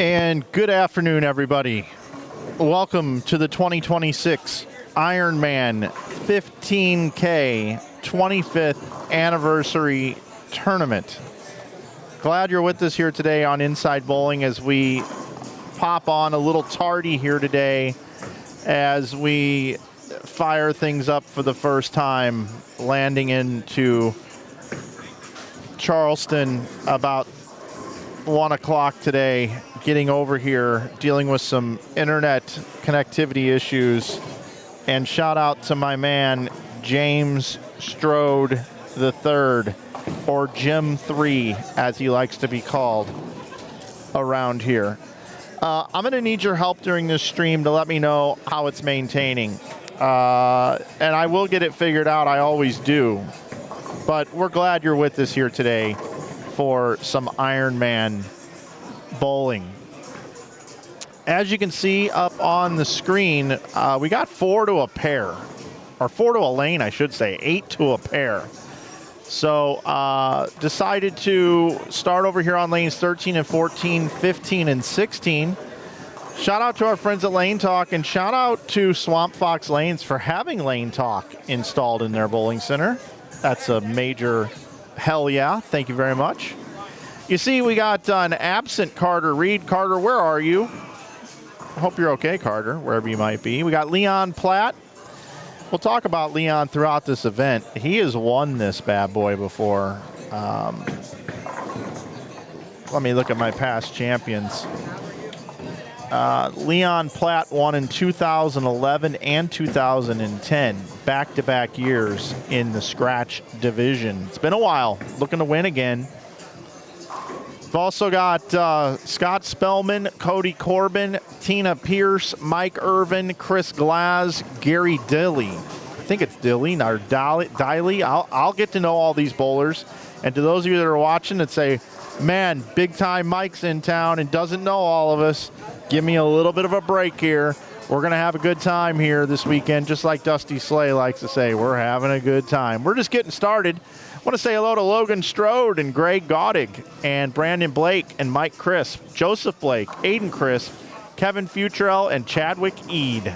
And good afternoon, everybody. Welcome to the 2026 Ironman 15K 25th Anniversary Tournament. Glad you're with us here today on Inside Bowling as we pop on a little tardy here today as we fire things up for the first time, landing into Charleston about 1 o'clock today, getting over here, dealing with some internet connectivity issues. And shout out to my man, James Strode III, or Jim 3, as he likes to be called around here. I'm going to need your help during this stream to let me know how it's maintaining. And I will get it figured out. I always do. But we're glad you're with us here today for some Ironman bowling. As you can see up on the screen, we got 4 to a pair, or 4 to a lane, I should say, 8 to a pair. So decided to start over here on lanes 13 and 14, 15 and 16. Shout out to our friends at Lane Talk, and shout out to Swamp Fox Lanes for having Lane Talk installed in their bowling center. That's a major hell yeah. Thank you very much. You see, we got an absent Carter Reed. Carter, where are you? I hope you're okay, Carter, wherever you might be. We got Leon Platt. We'll talk about Leon throughout this event. He has won this bad boy before. Let me look at my past champions. Leon Platt won in 2011 and 2010, back-to-back years in the scratch division. It's been a while, looking to win again. We've also got Scott Spellman, Cody Corbin, Tina Pierce, Mike Irvin, Chris Glaz, Gary Dilly. I think it's Dilly, or Diley. I'll get to know all these bowlers. And to those of you that are watching that say, man, big-time Mike's in town and doesn't know all of us, give me a little bit of a break here. We're going to have a good time here this weekend, just like Dusty Slay likes to say. We're having a good time. We're just getting started. I want to say hello to Logan Strode and Greg Gaudig and Brandon Blake and Mike Crisp, Joseph Blake, Aiden Crisp, Kevin Futrell, and Chadwick Eade.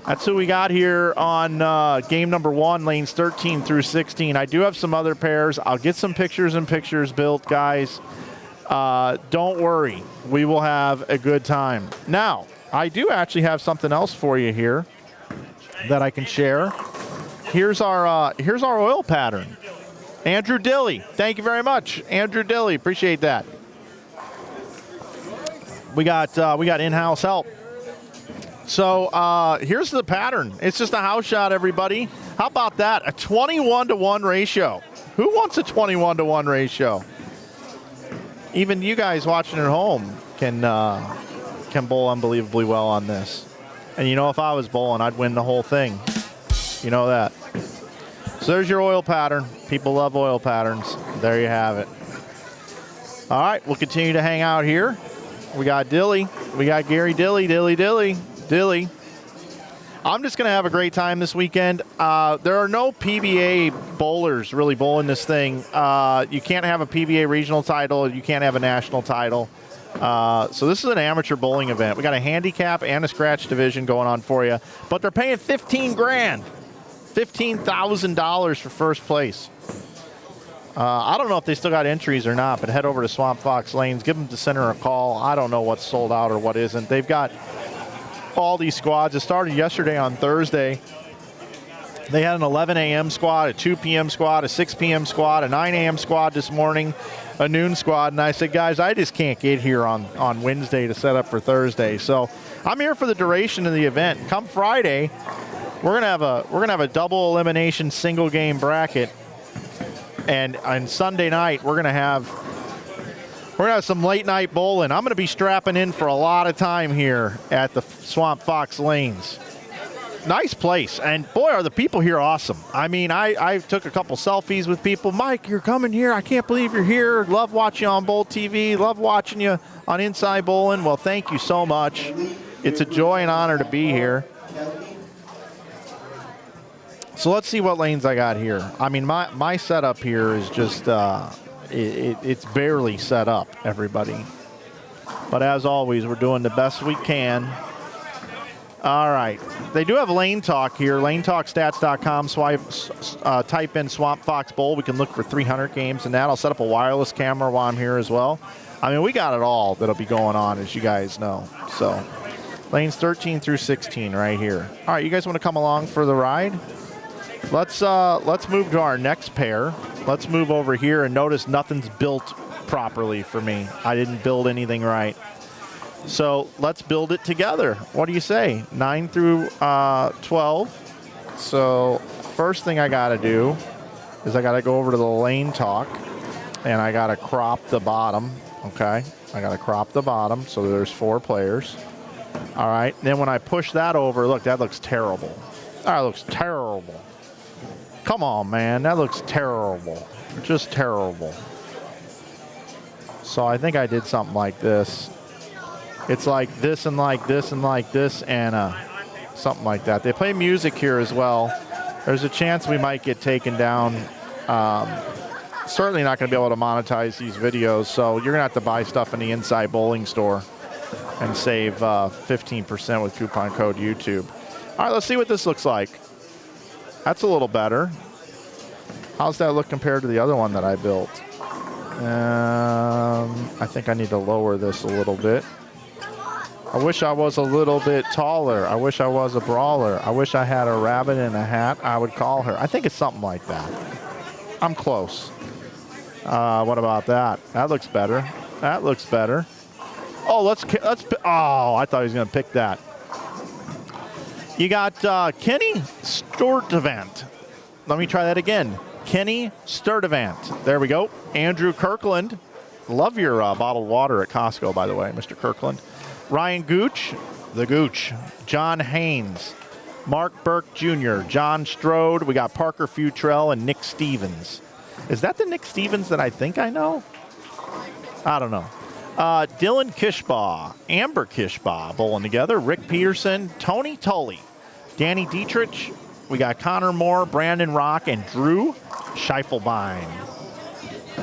That's who we got here on game number 1, lanes 13 through 16. I do have some other pairs. I'll get some pictures and pictures built, guys. Don't worry. We will have a good time. Now, I do actually have something else for you here that I can share. Here's our oil pattern. Andrew Dilly, thank you very much. Andrew Dilly, appreciate that. We got in-house help. So here's the pattern. It's just a house shot, everybody. How about that? A 21-to-1 ratio. Who wants a 21-to-1 ratio? Even you guys watching at home can bowl unbelievably well on this. And you know, if I was bowling, I'd win the whole thing. You know that. So there's your oil pattern. People love oil patterns. There you have it. All right, we'll continue to hang out here. We got Dilly. We got Gary Dilly. Dilly. I'm just going to have a great time this weekend. There are no PBA bowlers really bowling this thing. You can't have a PBA regional title. You can't have a national title. So this is an amateur bowling event. We got a handicap and a scratch division going on for you. But they're paying $15,000. $15,000 for first place. I don't know if they still got entries or not, but head over to Swamp Fox Lanes. Give them the center a call. I don't know what's sold out or what isn't. They've got all these squads. It started yesterday on Thursday. They had an 11 a.m. squad, a 2 p.m. squad, a 6 p.m. squad, a 9 a.m. squad this morning, a noon squad. And I said, guys, I just can't get here on Wednesday to set up for Thursday. So I'm here for the duration of the event. Come Friday, we're gonna have a double elimination single game bracket, and on Sunday night we're gonna have some late night bowling. I'm gonna be strapping in for a lot of time here at the Swamp Fox Lanes. Nice place, and boy, are the people here awesome. I mean, I took a couple selfies with people. Mike, you're coming here. I can't believe you're here. Love watching you on Bowl TV. Love watching you on Inside Bowling. Well, thank you so much. It's a joy and honor to be here. So let's see what lanes I got here. I mean, my setup here is just, it's barely set up, everybody. But as always, we're doing the best we can. All right. They do have Lane Talk here. LaneTalkStats.com. Type in Swamp Fox Bowl. We can look for 300 games in that. I'll set up a wireless camera while I'm here as well. I mean, we got it all that'll be going on, as you guys know. So, lanes 13 through 16 right here. All right, you guys want to come along for the ride? Let's move to our next pair. Let's move over here and notice nothing's built properly for me. I didn't build anything right. So let's build it together. What do you say? 9 through 12. So first thing I got to do is I got to go over to the Lane Talk and I got to crop the bottom. Okay. I got to crop the bottom so there's 4 players. All right. Then when I push that over, look, that looks terrible. That looks terrible. Come on, man. That looks terrible. Just terrible. So I think I did something like this. It's like this and like this and like this and something like that. They play music here as well. There's a chance we might get taken down. Certainly not going to be able to monetize these videos, so you're going to have to buy stuff in the Inside Bowling store and save 15% with coupon code YouTube. All right, let's see what this looks like. That's a little better. How's that look compared to the other one that I built? I think I need to lower this a little bit. I wish I was a little bit taller. I wish I was a brawler. I wish I had a rabbit in a hat. I would call her. I think it's something like that. I'm close. What about that? That looks better. That looks better. Oh, let's. Oh, I thought he was going to pick that. You got Kenny Sturdivant. Let me try that again. Kenny Sturdivant. There we go. Andrew Kirkland. Love your bottled water at Costco, by the way, Mr. Kirkland. Ryan Gooch, the Gooch. John Haynes. Mark Burke Jr. John Strode. We got Parker Futrell and Nick Stevens. Is that the Nick Stevens that I think I know? I don't know. Dylan Kishbaugh, Amber Kishbaugh bowling together. Rick Peterson, Tony Tully, Danny Dietrich. We got Connor Moore, Brandon Rock, and Drew Schiefelbein.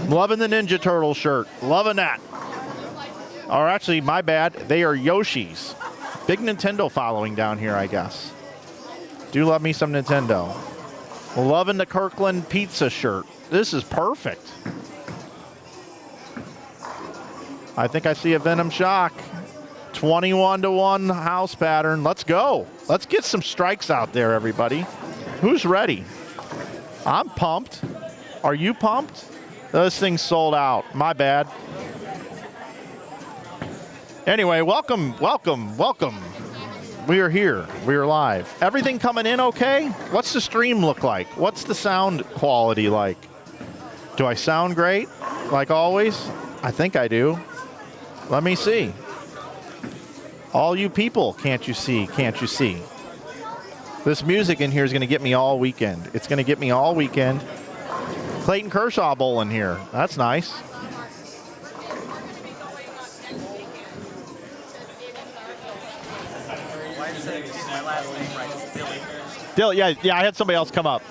Loving the Ninja Turtle shirt. Loving that. Or actually, my bad. They are Yoshi's. Big Nintendo following down here, I guess. Do love me some Nintendo. Loving the Kirkland pizza shirt. This is perfect. I think I see a Venom Shock. 21-1 house pattern. Let's go. Let's get some strikes out there, everybody. Who's ready? I'm pumped. Are you pumped? This thing's sold out. My bad. Anyway, welcome. We are here. We are live. Everything coming in okay? What's the stream look like? What's the sound quality like? Do I sound great, like always? I think I do. Let me see. All you people, can't you see? Can't you see? This music in here is going to get me all weekend. It's going to get me all weekend. Clayton Kershaw bowling here. That's nice. Dilly, yeah, I had somebody else come up.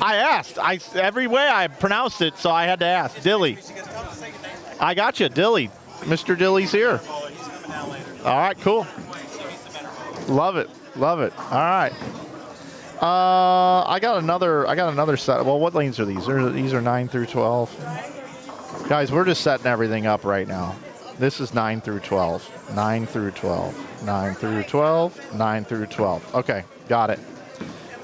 I asked. Every way I pronounced it, so I had to ask. Dilly. I got you, Dilly. Mr. Dilly's here. All right, cool. Love it. Love it. All right. I got another set. Well, what lanes are these? These are 9 through 12. Guys, we're just setting everything up right now. This is 9 through 12. 9 through 12. 9 through 12. 9 through 12. Okay, got it.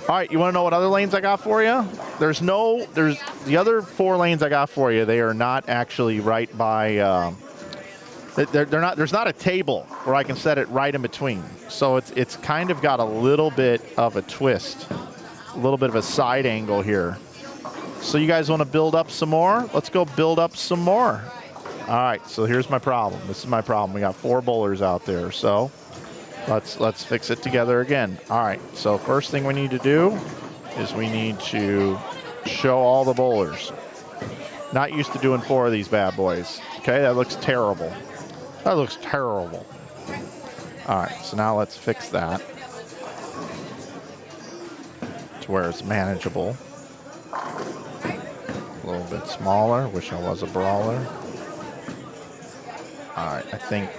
All right, you want to know what other lanes I got for you? There's the other 4 lanes I got for you. They are not actually right by. They're not. There's not a table where I can set it right in between. So it's kind of got a little bit of a twist, a little bit of a side angle here. So you guys want to build up some more? Let's go build up some more. All right. So here's my problem. This is my problem. We got 4 bowlers out there. So let's fix it together again. All right. So first thing we need to do is we need to show all the bowlers. Not used to doing 4 of these bad boys. Okay. That looks terrible. That looks terrible. All right, so now let's fix that to where it's manageable. A little bit smaller. Wish I was a brawler. All right, I think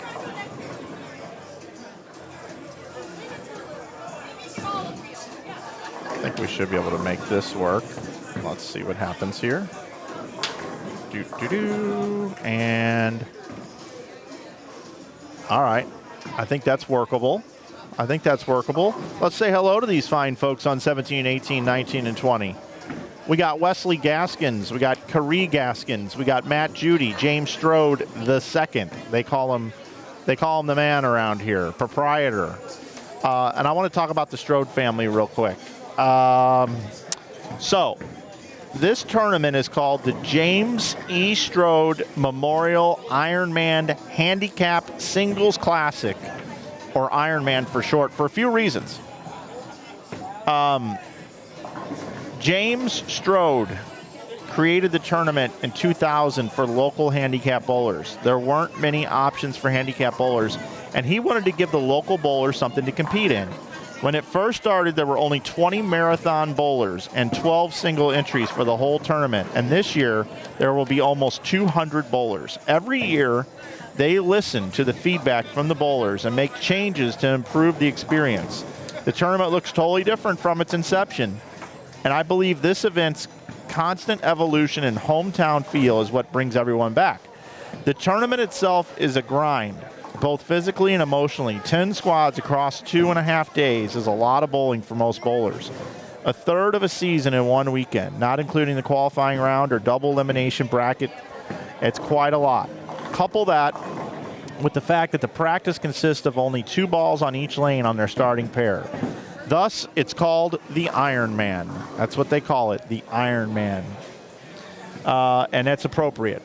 we should be able to make this work. Let's see what happens here. And all right, I think that's workable. Let's say hello to these fine folks on 17, 18, 19, and 20. We got Wesley Gaskins. We got Caree Gaskins. We got Matt Judy, James Strode II. They call him the man around here, proprietor. And I want to talk about the Strode family real quick. So this tournament is called the James E. Strode Memorial Ironman Handicap Singles Classic, or Ironman for short, for a few reasons. James Strode created the tournament in 2000 for local handicap bowlers. There weren't many options for handicap bowlers, and he wanted to give the local bowlers something to compete in. When it first started, there were only 20 marathon bowlers and 12 single entries for the whole tournament. And this year, there will be almost 200 bowlers. Every year, they listen to the feedback from the bowlers and make changes to improve the experience. The tournament looks totally different from its inception. And I believe this event's constant evolution and hometown feel is what brings everyone back. The tournament itself is a grind, both physically and emotionally. 10 squads across 2.5 days is a lot of bowling for most bowlers. A third of a season in one weekend, not including the qualifying round or double elimination bracket. It's quite a lot. Couple that with the fact that the practice consists of only 2 balls on each lane on their starting pair. Thus, it's called the Ironman. That's what they call it, the Ironman. And that's appropriate.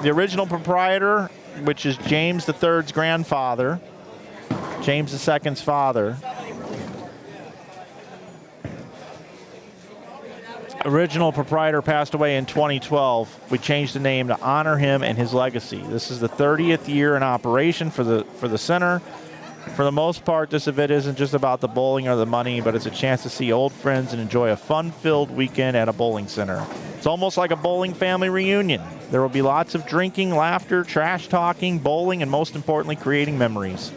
The original proprietor, which is James III's grandfather, James II's father, original proprietor passed away in 2012. We changed the name to honor him and his legacy. This is the 30th year in operation for the center. For the most part, this event isn't just about the bowling or the money, but it's a chance to see old friends and enjoy a fun-filled weekend at a bowling center. It's almost like a bowling family reunion. There will be lots of drinking, laughter, trash talking, bowling, and most importantly, creating memories.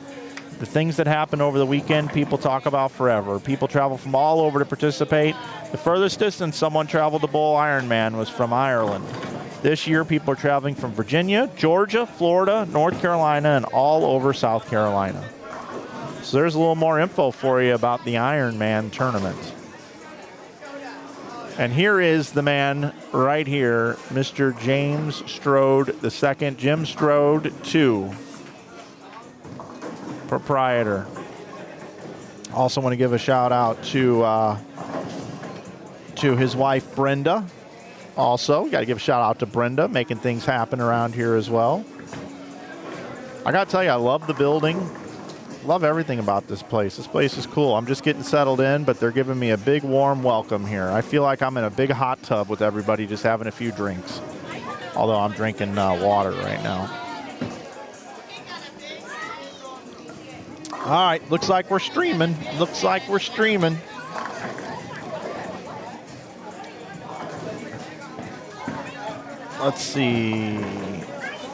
The things that happen over the weekend, people talk about forever. People travel from all over to participate. The furthest distance someone traveled to bowl Ironman was from Ireland. This year, people are traveling from Virginia, Georgia, Florida, North Carolina, and all over South Carolina. So there's a little more info for you about the Ironman tournament. And here is the man right here, Mr. James Strode II, Jim Strode II, proprietor. Also want to give a shout out to his wife, Brenda. Also, got to give a shout out to Brenda, making things happen around here as well. I got to tell you, I love the building. Love everything about this place. This place is cool. I'm just getting settled in, but they're giving me a big warm welcome here. I feel like I'm in a big hot tub with everybody just having a few drinks. Although I'm drinking water right now. All right, looks like we're streaming. Let's see.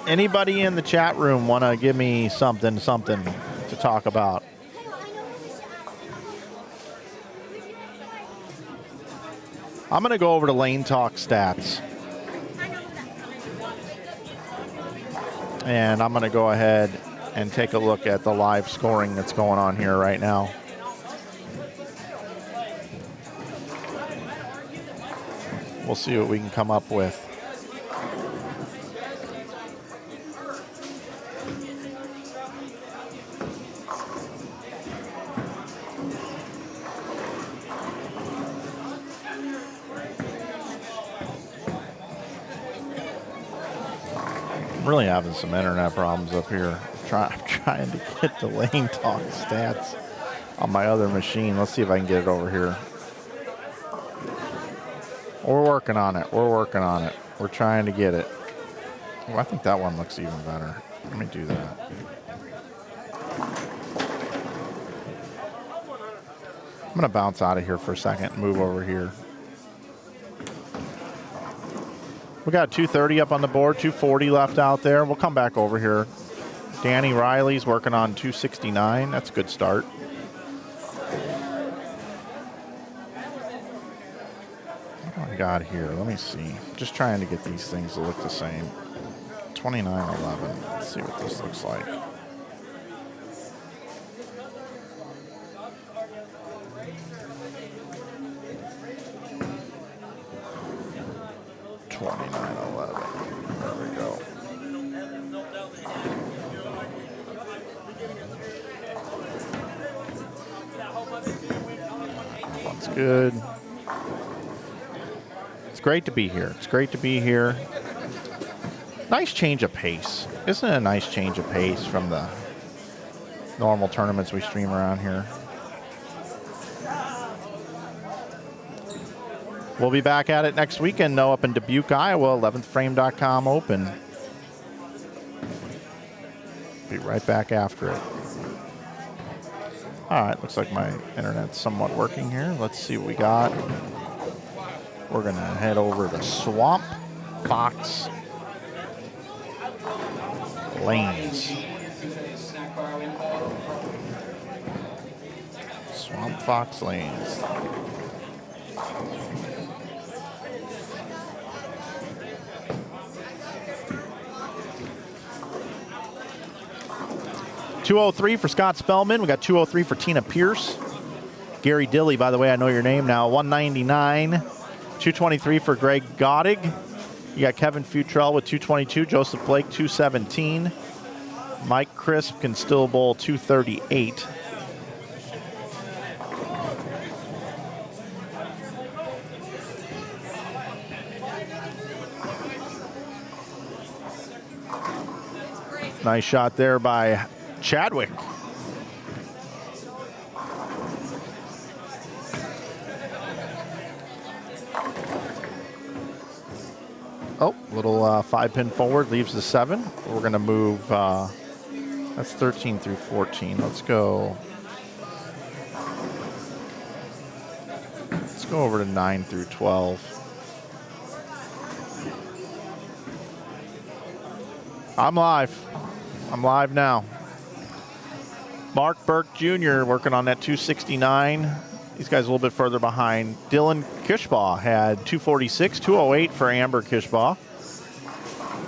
Anybody in the chat room want to give me something to talk about? I'm going to go over to Lane Talk stats. And I'm going to go ahead and take a look at the live scoring that's going on here right now. We'll see what we can come up with. I'm really having some internet problems up here. I'm trying to get the Lane Talk stats on my other machine. Let's see if I can get it over here. We're working on it. We're trying to get it. Oh, I think that one looks even better. Let me do that. I'm going to bounce out of here for a second and move over here. We got 230 up on the board, 240 left out there. We'll come back over here. Danny Riley's working on 269. That's a good start. What do I got here? Let me see. Just trying to get these things to look the same. 29.11. Let's see what this looks like. There we go. That's good. It's great to be here. It's great to be here. Nice change of pace. Isn't it a nice change of pace from the normal tournaments we stream around here? We'll be back at it next weekend, though, up in Dubuque, Iowa, 11thframe.com open. Be right back after it. All right, looks like my internet's somewhat working here. Let's see what we got. We're going to head over to Swamp Fox Lanes. Swamp Fox Lanes. $203 for Scott Spellman. We got $203 for Tina Pierce. Gary Dilly, by the way, I know your name now. $199. $223 for Greg Goddig. You got Kevin Futrell with $222. Joseph Blake, $217. Mike Crisp can still bowl $238. Nice shot there by Chadwick. Oh, little 5-pin forward leaves the 7. We're going to move, that's 13 through 14. Let's go over to 9 through 12. I'm live now. Mark Burke Jr. working on that 269. These guys a little bit further behind. Dylan Kishbaugh had 246, 208 for Amber Kishbaugh.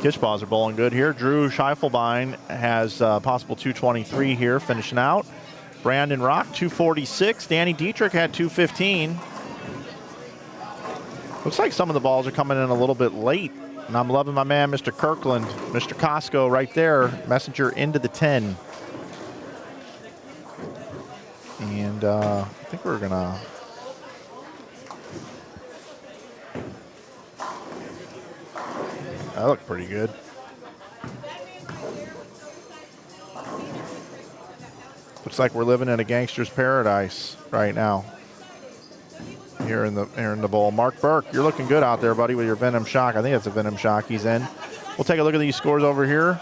Kishbaws are bowling good here. Drew Scheifelbein has possible 223 here, finishing out. Brandon Rock, 246. Danny Dietrich had 215. Looks like some of the balls are coming in a little bit late. And I'm loving my man, Mr. Kirkland, Mr. Costco right there. Messenger into the 10. And I think we're going to... That looked pretty good. Looks like we're living in a gangster's paradise right now. Here in the bowl. Mark Burke, you're looking good out there, buddy, with your Venom Shock. I think it's a Venom Shock he's in. We'll take a look at these scores over here.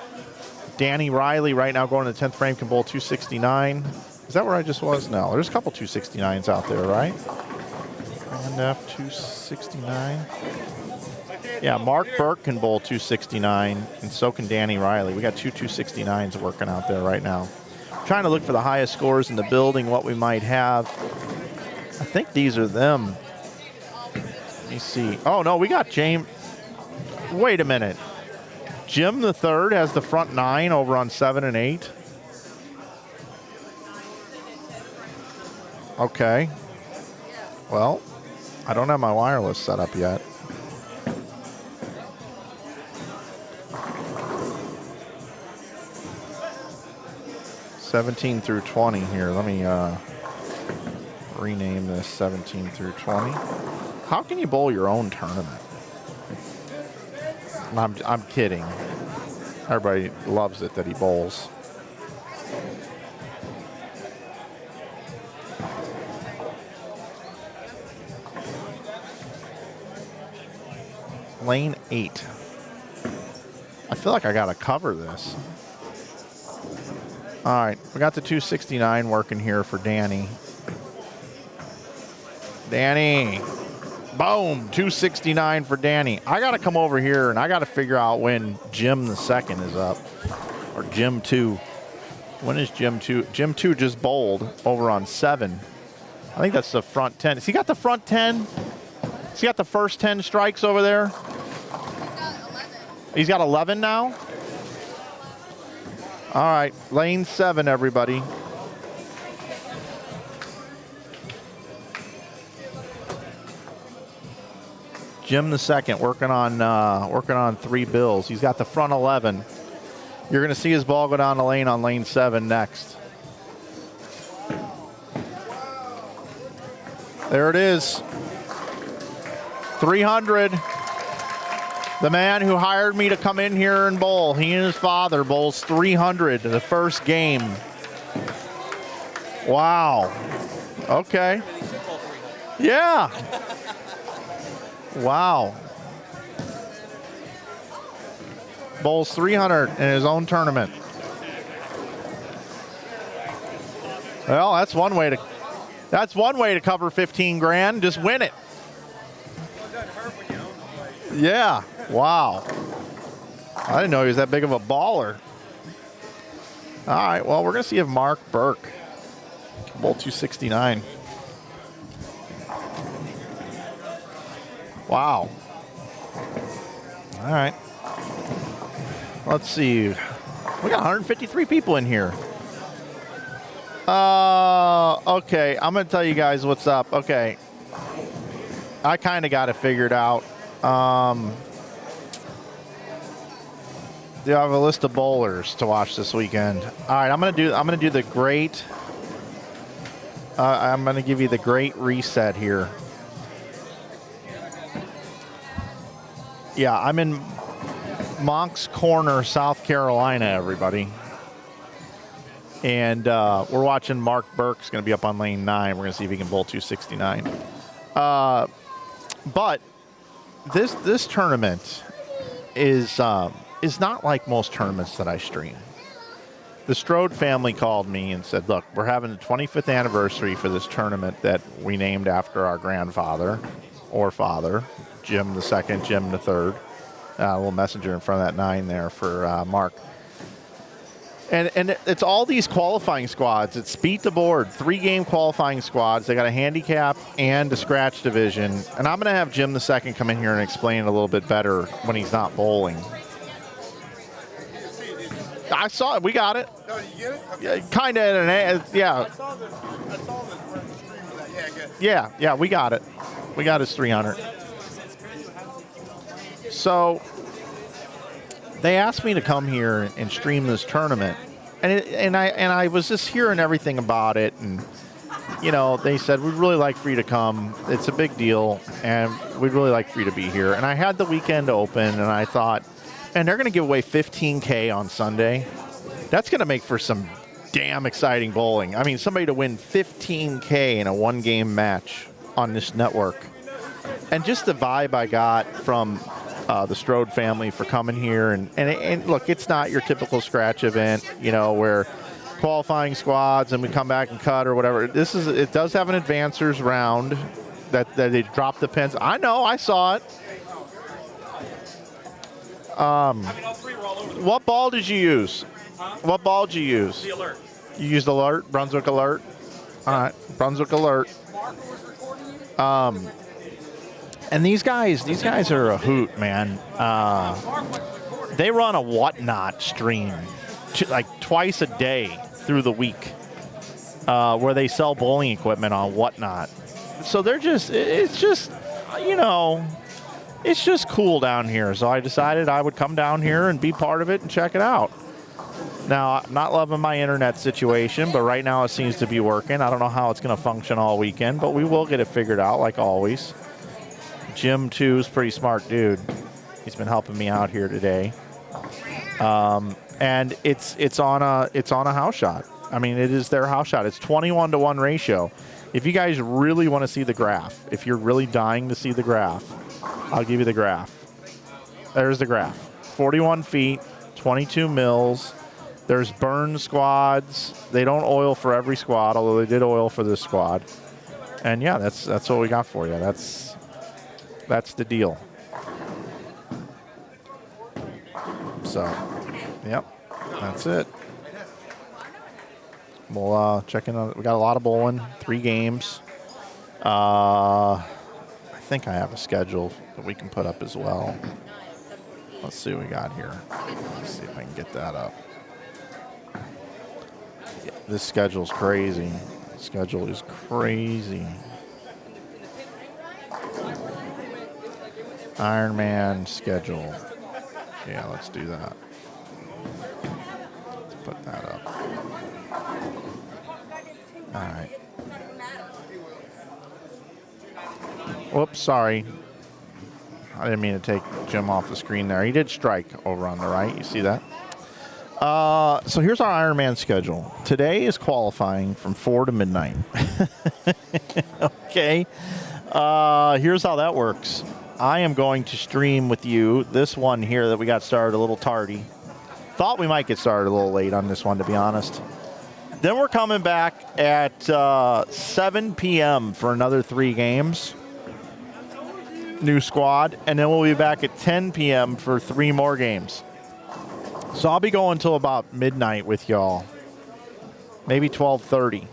Danny Riley right now going to the 10th frame can bowl 269. Is that where I just was? No, there's a couple 269s out there, right? And F 269. Yeah, Mark Burke can bowl 269, and so can Danny Riley. We got two 269s working out there right now. Trying to look for the highest scores in the building, what we might have. I think these are them. Let me see. Oh, no, we got James. Wait a minute. Jim the third has the front 9 over on 7 and 8. Okay. Well, I don't have my wireless set up yet. $17 through $20 here. Let me rename this 17 through 20. How can you bowl your own tournament? I'm kidding. Everybody loves it that he bowls. Lane 8. I feel like I gotta cover this. All right, we got the 269 working here for Danny. Danny, Boom, 269 for Danny. I got to come over here, and I got to figure out when Jim the second is up, or Jim 2. When is Jim 2? Jim 2 just bowled over on 7. I think that's the front 10. Has he got the front 10? Has he got the first 10 strikes over there? He's got 11. He's got 11 now? All right, lane 7, everybody. Jim the second working on 3 bills. He's got the front 11. You're going to see his ball go down the lane on lane 7 next. There it is. 300. The man who hired me to come in here and bowl, he and his father bowls 300 in the first game. Wow. Okay. Yeah. Wow. Bowls 300 in his own tournament. Well, that's one way to cover 15 grand. Just win it. Yeah. Wow. I didn't know he was that big of a baller. All right. Well, we're going to see if Mark Burke can bowl 269. Wow. All right. Let's see. We got 153 people in here. Okay. I'm going to tell you guys what's up. Okay. I kind of got it figured out. Do I have a list of bowlers to watch this weekend? All right. I'm going to do the great. I'm going to give you the great reset here. Yeah, I'm in Moncks Corner, South Carolina, everybody. And we're watching Mark Burke's going to be up on lane 9. We're going to see if he can bowl 269. But this tournament is not like most tournaments that I stream. The Strode family called me and said, look, we're having the 25th anniversary for this tournament that we named after our grandfather or father. Jim the second, Jim the third. A little messenger in front of that 9 there for Mark. And it's all these qualifying squads. It's beat the board, 3-game qualifying squads. They got a handicap and a scratch division. And I'm going to have Jim the second come in here and explain it a little bit better when he's not bowling. I saw it. We got it. No, you get it? Okay. Yeah, kind of. Yeah. I saw this stream of that. Yeah, good. Yeah, we got it. We got his 300. So they asked me to come here and stream this tournament, and I was just hearing everything about it, and you know, they said we'd really like for you to come. It's a big deal, and we'd really like for you to be here. And I had the weekend open, and I thought, and they're going to give away $15K on Sunday. That's going to make for some damn exciting bowling. I mean, somebody to win $15K in a 1-game match on this network, and just the vibe I got from the Strode family for coming here, and look, it's not your typical scratch event, you know, where qualifying squads and we come back and cut or whatever. It does have an advancers round that they drop the pins. I know, I saw it. What ball did you use? Huh? What ball did you use? The alert. You used Alert, Brunswick Alert. All right, Brunswick Alert. And these guys are a hoot, man. They run a Whatnot stream like twice a day through the week where they sell bowling equipment on Whatnot. So it's just, you know, it's just cool down here. So I decided I would come down here and be part of it and check it out. Now, I'm not loving my internet situation, but right now it seems to be working. I don't know how it's going to function all weekend, but we will get it figured out like always. Jim, too, is a pretty smart dude. He's been helping me out here today. And it's on a house shot. I mean, it is their house shot. It's 21-to-1 ratio. If you guys really want to see the graph, if you're really dying to see the graph, I'll give you the graph. There's the graph. 41 feet, 22 mils. There's burn squads. They don't oil for every squad, although they did oil for this squad. And yeah, that's what we got for you. That's the deal. So, yep, that's it. We'll check in on it. We got a lot of bowling, 3 games. I think I have a schedule that we can put up as well. Let's see what we got here. Let's see if I can get that up. Yeah, this schedule's crazy. The schedule is crazy. Ironman schedule. Yeah, let's do that. Let's put that up. All right. Whoops, sorry. I didn't mean to take Jim off the screen there. He did strike over on the right. You see that? So here's our Ironman schedule. Today is qualifying from 4 to midnight. Okay. Here's how that works. I am going to stream with you this one here that we got started a little tardy. Thought we might get started a little late on this one, to be honest. Then we're coming back at 7 p.m. for another 3 games. New squad. And then we'll be back at 10 p.m. for 3 more games. So I'll be going till about midnight with y'all. Maybe 12:30.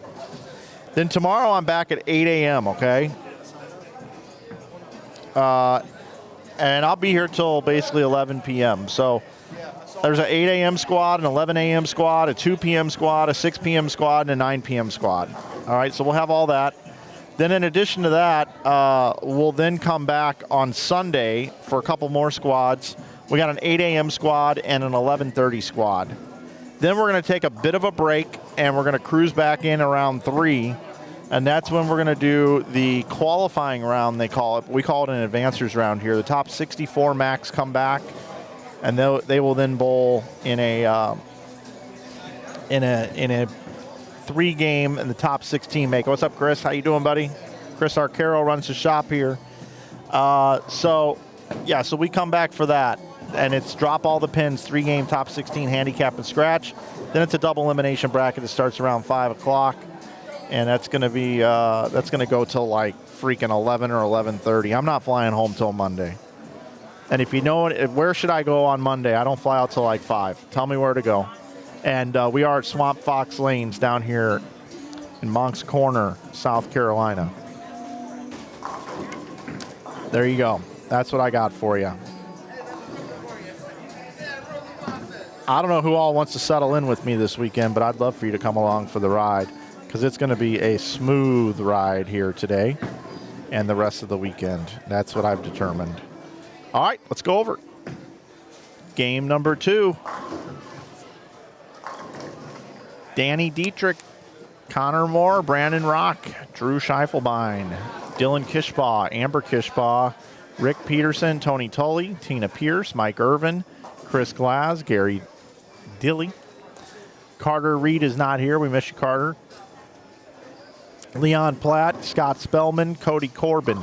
Then tomorrow I'm back at 8 a.m., okay? And I'll be here till basically 11 p.m. So there's an 8 a.m. squad, an 11 a.m. squad, a 2 p.m. squad, a 6 p.m. squad, and a 9 p.m. squad. All right, so we'll have all that. Then in addition to that, we'll then come back on Sunday for a couple more squads. We got an 8 a.m. squad and an 11:30 squad. Then we're going to take a bit of a break, and we're going to cruise back in around 3. And that's when we're going to do the qualifying round, they call it. We call it an advancers round here. The top 64 max come back, and they will then bowl in a 3-game, and the top 16 make. What's up, Chris? How you doing, buddy? Chris Arcaro runs the shop here. So we come back for that, and it's drop all the pins, 3-game, top 16, handicap, and scratch. Then it's a double elimination bracket that starts around 5 o'clock. And that's going to be that's going to go till like freaking 11 or 11:30. I'm not flying home till Monday. And if you know it, where should I go on Monday? I don't fly out till like 5. Tell me where to go. And we are at Swamp Fox Lanes down here in Moncks Corner, South Carolina. There you go. That's what I got for you. I don't know who all wants to settle in with me this weekend, but I'd love for you to come along for the ride, because it's going to be a smooth ride here today and the rest of the weekend. That's what I've determined. All right, let's go over game number 2. Danny Dietrich, Connor Moore, Brandon Rock, Drew Scheifelbein, Dylan Kishbaugh, Amber Kishbaugh, Rick Peterson, Tony Tully, Tina Pierce, Mike Irvin, Chris Glass, Gary Dilly. Carter Reed is not here. We miss you, Carter. Leon Platt, Scott Spellman, Cody Corbin.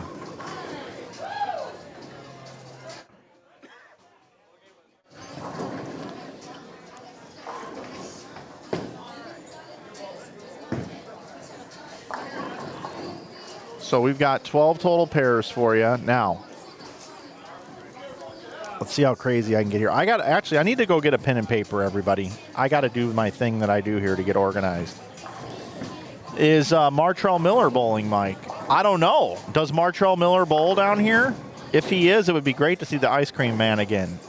So we've got 12 total pairs for you. Now, let's see how crazy I can get here. I need to go get a pen and paper, everybody. I got to do my thing that I do here to get organized. Is Martrell Miller bowling, Mike? I don't know. Does Martrell Miller bowl down here? If he is, it would be great to see the Ice Cream Man again.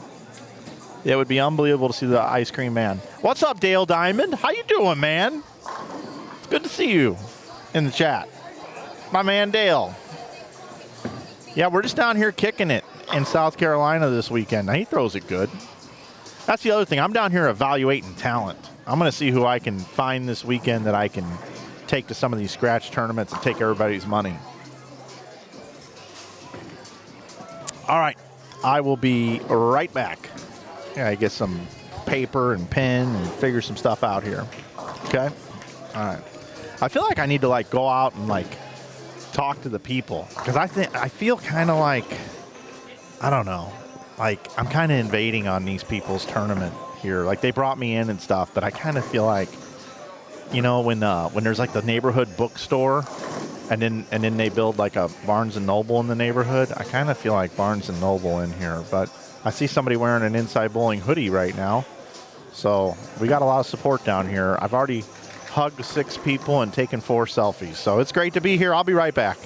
It would be unbelievable to see the Ice Cream Man. What's up, Dale Diamond? How you doing, man? It's good to see you in the chat. My man, Dale. Yeah, we're just down here kicking it in South Carolina this weekend. Now, he throws it good. That's the other thing. I'm down here evaluating talent. I'm going to see who I can find this weekend that I can take to some of these scratch tournaments and take everybody's money. All right. I will be right back. Yeah, I get some paper and pen and figure some stuff out here. Okay? All right. I feel like I need to, like, go out and, like, talk to the people, because I feel kind of like, I don't know, like I'm kind of invading on these people's tournament here. Like, they brought me in and stuff, but I kind of feel like, you know, when there's like the neighborhood bookstore and then they build like a Barnes and Noble in the neighborhood. I kind of feel like Barnes and Noble in here, but I see somebody wearing an Inside Bowling hoodie right now. So we got a lot of support down here. I've already hugged 6 people and taken 4 selfies. So it's great to be here. I'll be right back.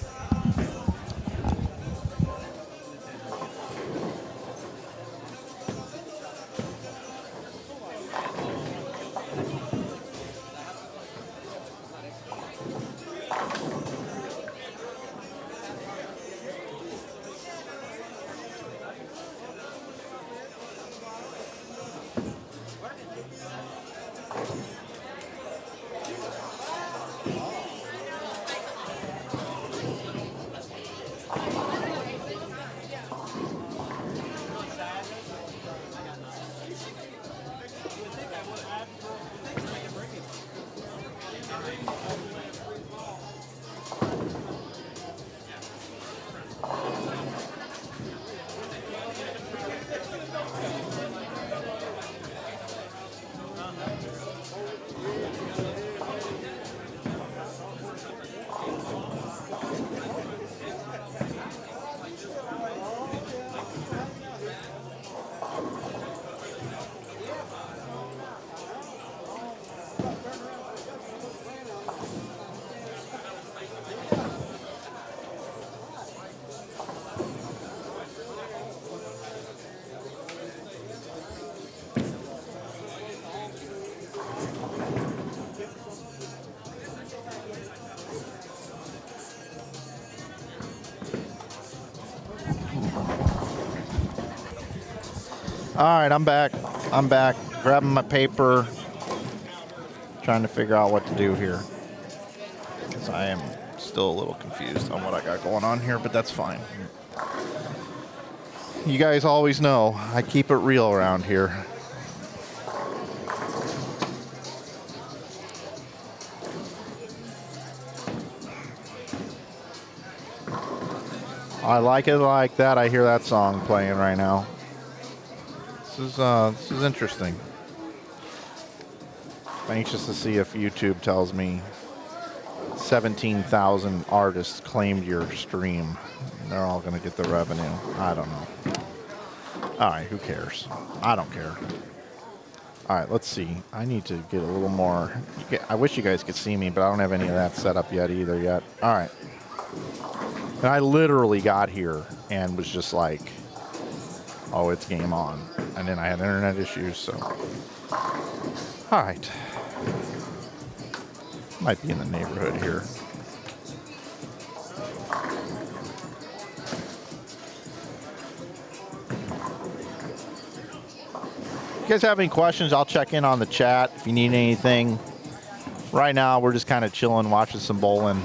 All right, I'm back. I'm back. Grabbing my paper. Trying to figure out what to do here. Because I am still a little confused on what I got going on here, but that's fine. You guys always know I keep it real around here. I like it like that. I hear that song playing right now. This is interesting. I'm anxious to see if YouTube tells me 17,000 artists claimed your stream. They're all going to get the revenue. I don't know. All right, who cares? I don't care. All right, let's see. I need to get a little more. I wish you guys could see me, but I don't have any of that set up yet either yet. All right. And I literally got here and was just like, oh, it's game on. And then I had internet issues, so. All right. Might be in the neighborhood here. If you guys have any questions, I'll check in on the chat if you need anything. Right now, we're just kind of chilling, watching some bowling.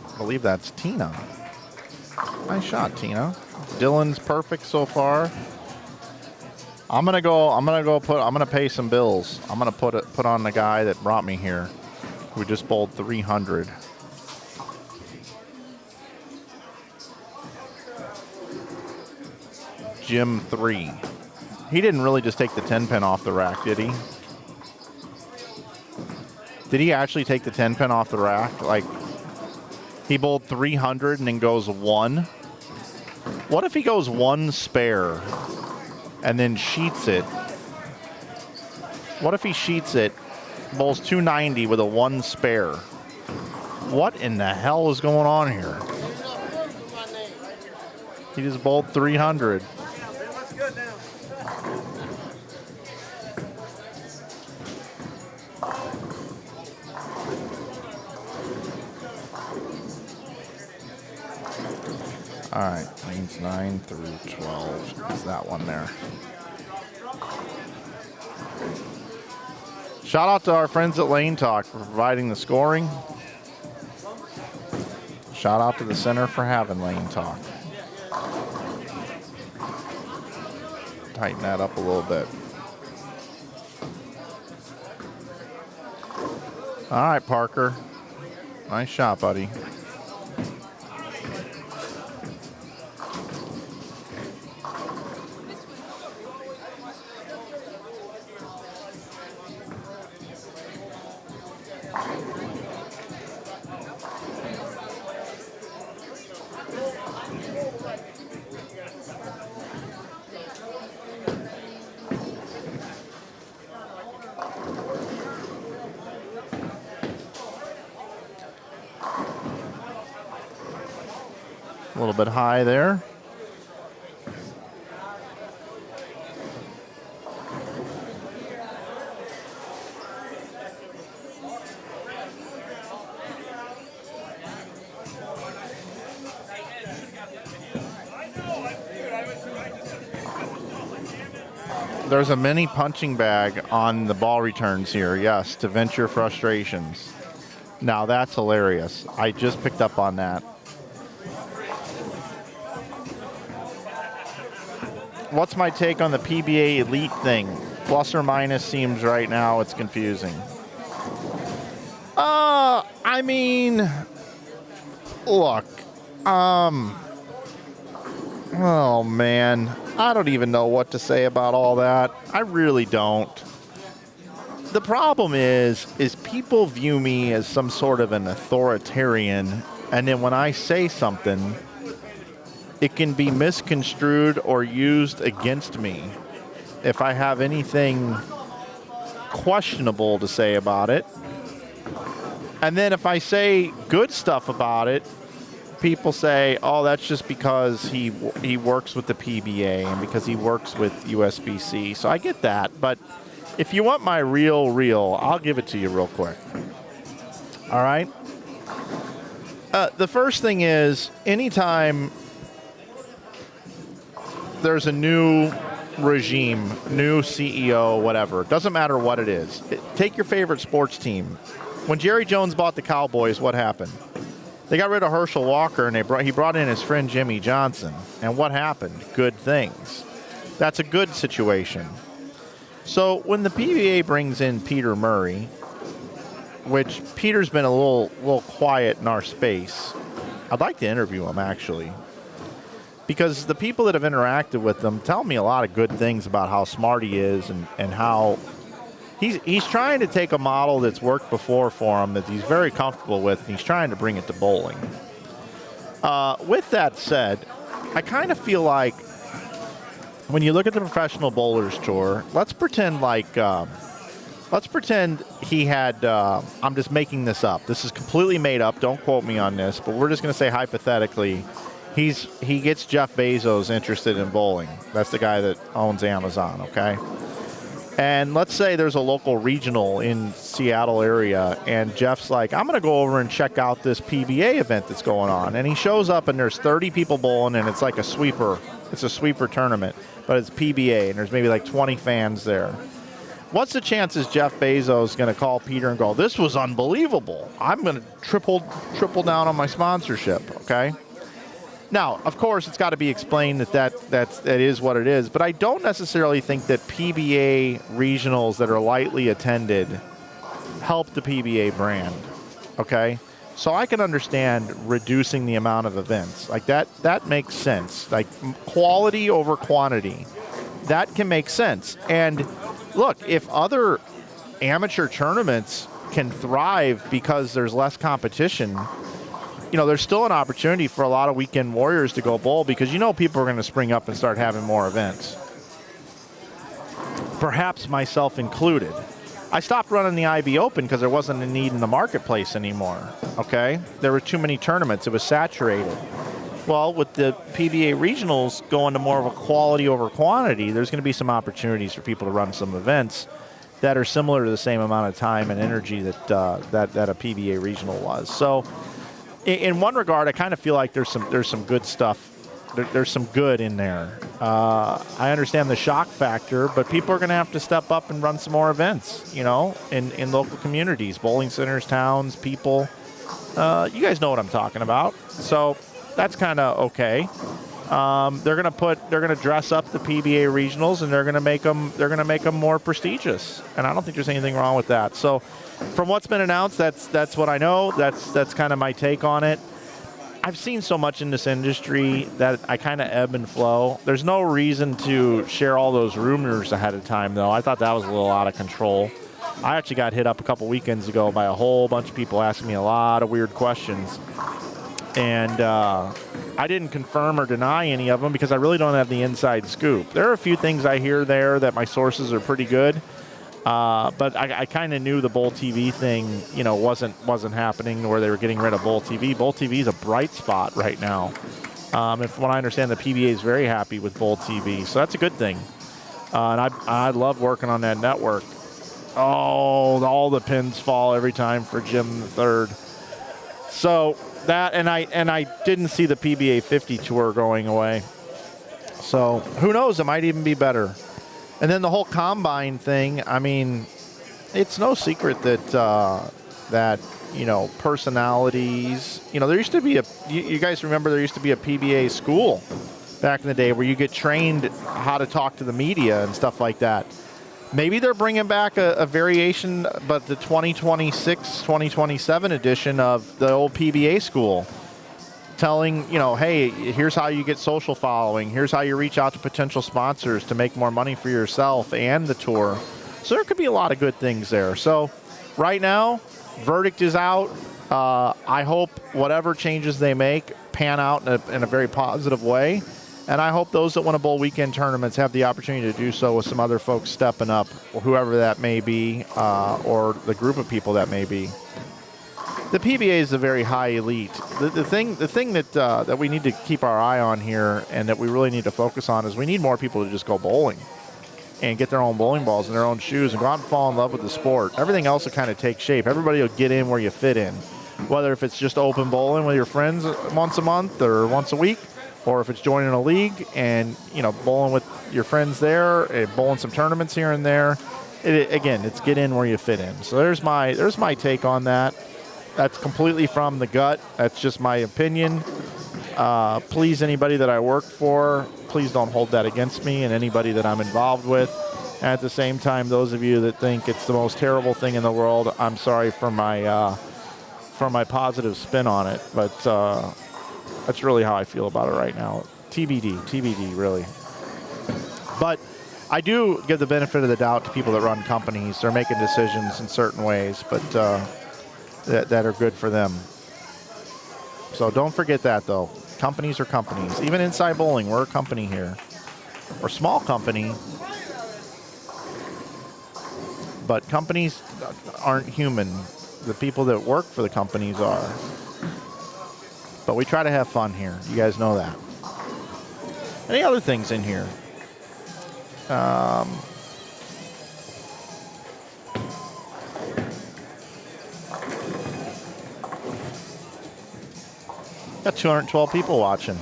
I believe that's Tina. Nice shot, Tina. Dylan's perfect so far. I'm gonna pay some bills. I'm gonna put on the guy that brought me here, who just bowled 300. Jim 3. He didn't really just take the 10-pin off the rack, did he? Did he actually take the 10-pin off the rack? Like, he bowled 300 and then goes 1. What if he goes 1 spare and then sheets it? What if he sheets it, bowls 290 with a 1 spare? What in the hell is going on here? He just bowled 300. All right, lanes 9 through 12 is that one there. Shout out to our friends at Lane Talk for providing the scoring. Shout out to the center for having Lane Talk. Tighten that up a little bit. All right, Parker. Nice shot, buddy. A little bit high there. There's a mini punching bag on the ball returns here, yes, to vent your frustrations. Now that's hilarious. I just picked up on that. What's my take on the PBA Elite thing? Plus or minus seems right now it's confusing. I mean, look, oh man, I don't even know what to say about all that. I really don't. The problem is people view me as some sort of an authoritarian, and then when I say something, it can be misconstrued or used against me if I have anything questionable to say about it. And then if I say good stuff about it, people say, oh, that's just because he works with the PBA and because he works with USBC. So I get that. But if you want my real, I'll give it to you real quick. All right? The first thing is, anytime there's a new regime, new CEO, whatever, doesn't matter what it is. Take your favorite sports team. When Jerry Jones bought the Cowboys, what happened? They got rid of Herschel Walker, and he brought in his friend Jimmy Johnson. And what happened? Good things. That's a good situation. So when the PBA brings in Peter Murray, which Peter's been a little quiet in our space, I'd like to interview him, actually. Because the people that have interacted with him tell me a lot of good things about how smart he is and how he's trying to take a model that's worked before for him that he's very comfortable with, and he's trying to bring it to bowling. With that said, I kind of feel like when you look at the Professional Bowlers Tour, let's pretend he had, I'm just making this up. This is completely made up. Don't quote me on this, but we're just going to say hypothetically, he gets Jeff Bezos interested in bowling. That's the guy that owns Amazon, okay? And let's say there's a local regional in Seattle area, and Jeff's like, I'm going to go over and check out this PBA event that's going on. And he shows up, and there's 30 people bowling, and it's like a sweeper. It's a sweeper tournament, but it's PBA, and there's maybe like 20 fans there. What's the chances Jeff Bezos is going to call Peter and go, this was unbelievable. I'm going to triple down on my sponsorship, okay? Now, of course, it's got to be explained that is what it is, but I don't necessarily think that PBA regionals that are lightly attended help the PBA brand, okay? So I can understand reducing the amount of events. Like that makes sense. Like quality over quantity, that can make sense. And look, if other amateur tournaments can thrive because there's less competition, you know, there's still an opportunity for a lot of weekend warriors to go bowl because people are going to spring up and start having more events. Perhaps myself included. I stopped running the IB Open because there wasn't a need in the marketplace anymore, okay? There were too many tournaments. It was saturated. Well, with the PBA regionals going to more of a quality over quantity, there's going to be some opportunities for people to run some events that are similar to the same amount of time and energy that a PBA regional was. So in one regard, I kind of feel like there's some good stuff. There's some good in there. I understand the shock factor, but people are going to have to step up and run some more events, in local communities, bowling centers, towns, people. You guys know what I'm talking about. So that's kind of okay. They're going to dress up the PBA regionals, and they're going to make them more prestigious. And I don't think there's anything wrong with that. So from what's been announced, that's what I know. That's kind of my take on it. I've seen so much in this industry that I kind of ebb and flow. There's no reason to share all those rumors ahead of time, though. I thought that was a little out of control. I actually got hit up a couple weekends ago by a whole bunch of people asking me a lot of weird questions. And I didn't confirm or deny any of them because I really don't have the inside scoop. There are a few things I hear there that my sources are pretty good. But I kind of knew the Bowl TV thing, wasn't happening where they were getting rid of Bowl TV. Bowl TV is a bright spot right now. And from what I understand, the PBA is very happy with Bowl TV, so that's a good thing. And I love working on that network. Oh, all the pins fall every time for Jim the Third. So that, and I didn't see the PBA 50 tour going away. So who knows? It might even be better. And then the whole combine thing. I mean, it's no secret that personalities. There used to be you guys remember there used to be a PBA school back in the day where you get trained how to talk to the media and stuff like that. Maybe they're bringing back a variation, but the 2026, 2027 edition of the old PBA school, telling, hey, here's how you get social following. Here's how you reach out to potential sponsors to make more money for yourself and the tour. So there could be a lot of good things there. So right now, verdict is out. I hope whatever changes they make pan out in a very positive way. And I hope those that want to bowl weekend tournaments have the opportunity to do so with some other folks stepping up, or whoever that may be, or the group of people that may be. The PBA is a very high elite. The thing that we need to keep our eye on here, and that we really need to focus on, is we need more people to just go bowling and get their own bowling balls and their own shoes and go out and fall in love with the sport. Everything else will kind of take shape. Everybody will get in where you fit in, whether if it's just open bowling with your friends once a month or once a week, or if it's joining a league and bowling with your friends there, and bowling some tournaments here and there. Again, it's get in where you fit in. So there's my take on that. That's completely from the gut. That's just my opinion. Please, anybody that I work for, please don't hold that against me, and anybody that I'm involved with. At the same time, those of you that think it's the most terrible thing in the world, I'm sorry for my positive spin on it, but that's really how I feel about it right now. TBD, really. But I do give the benefit of the doubt to people that run companies. They're making decisions in certain ways, but that are good for them. So don't forget that, though. Companies are companies. Even inside bowling, we're a company here. We're a small company, but companies aren't human. The people that work for the companies are. But we try to have fun here. You guys know that. Any other things in here? Got 212 people watching.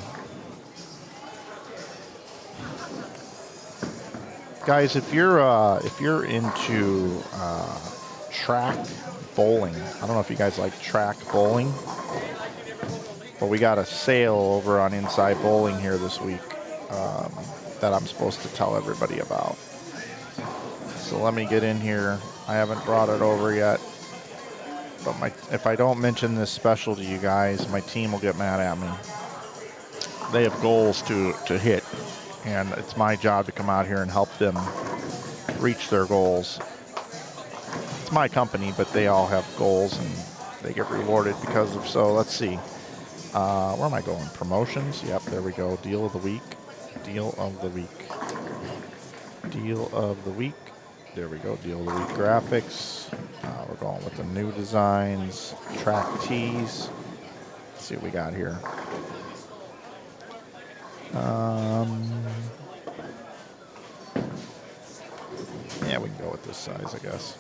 Guys, if you're into track bowling, I don't know if you guys like track bowling, but we got a sale over on Inside Bowling here this week that I'm supposed to tell everybody about. So let me get in here. I haven't brought it over yet. But if I don't mention this special to you guys, my team will get mad at me. They have goals to hit, and it's my job to come out here and help them reach their goals. It's my company, but they all have goals, and they get rewarded because of so. Let's see. Where am I going? Promotions? Yep, there we go. Deal of the week. Deal of the week. Deal of the week. There we go. Deal of the week graphics. We're going with the new designs. Track tees. Let's see what we got here. Yeah, we can go with this size, I guess.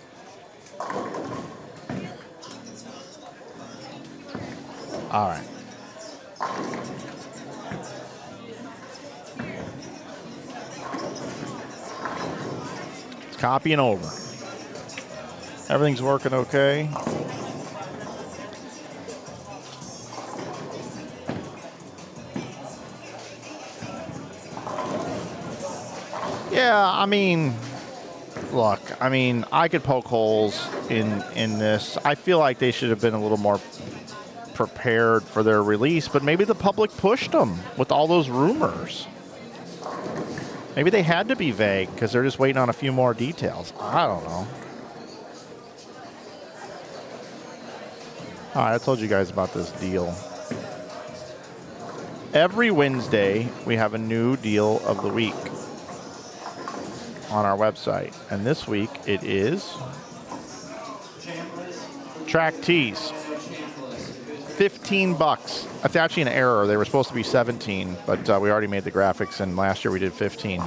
All right. It's copying over. Everything's working okay. Yeah, I mean, look, I could poke holes in this. I feel like they should have been a little more prepared for their release, but maybe the public pushed them with all those rumors. Maybe they had to be vague because they're just waiting on a few more details. I don't know. All right, I told you guys about this deal. Every Wednesday, we have a new deal of the week on our website. And this week, it is track tees. 15 bucks. That's actually an error. They were supposed to be 17, but we already made the graphics, and last year we did 15.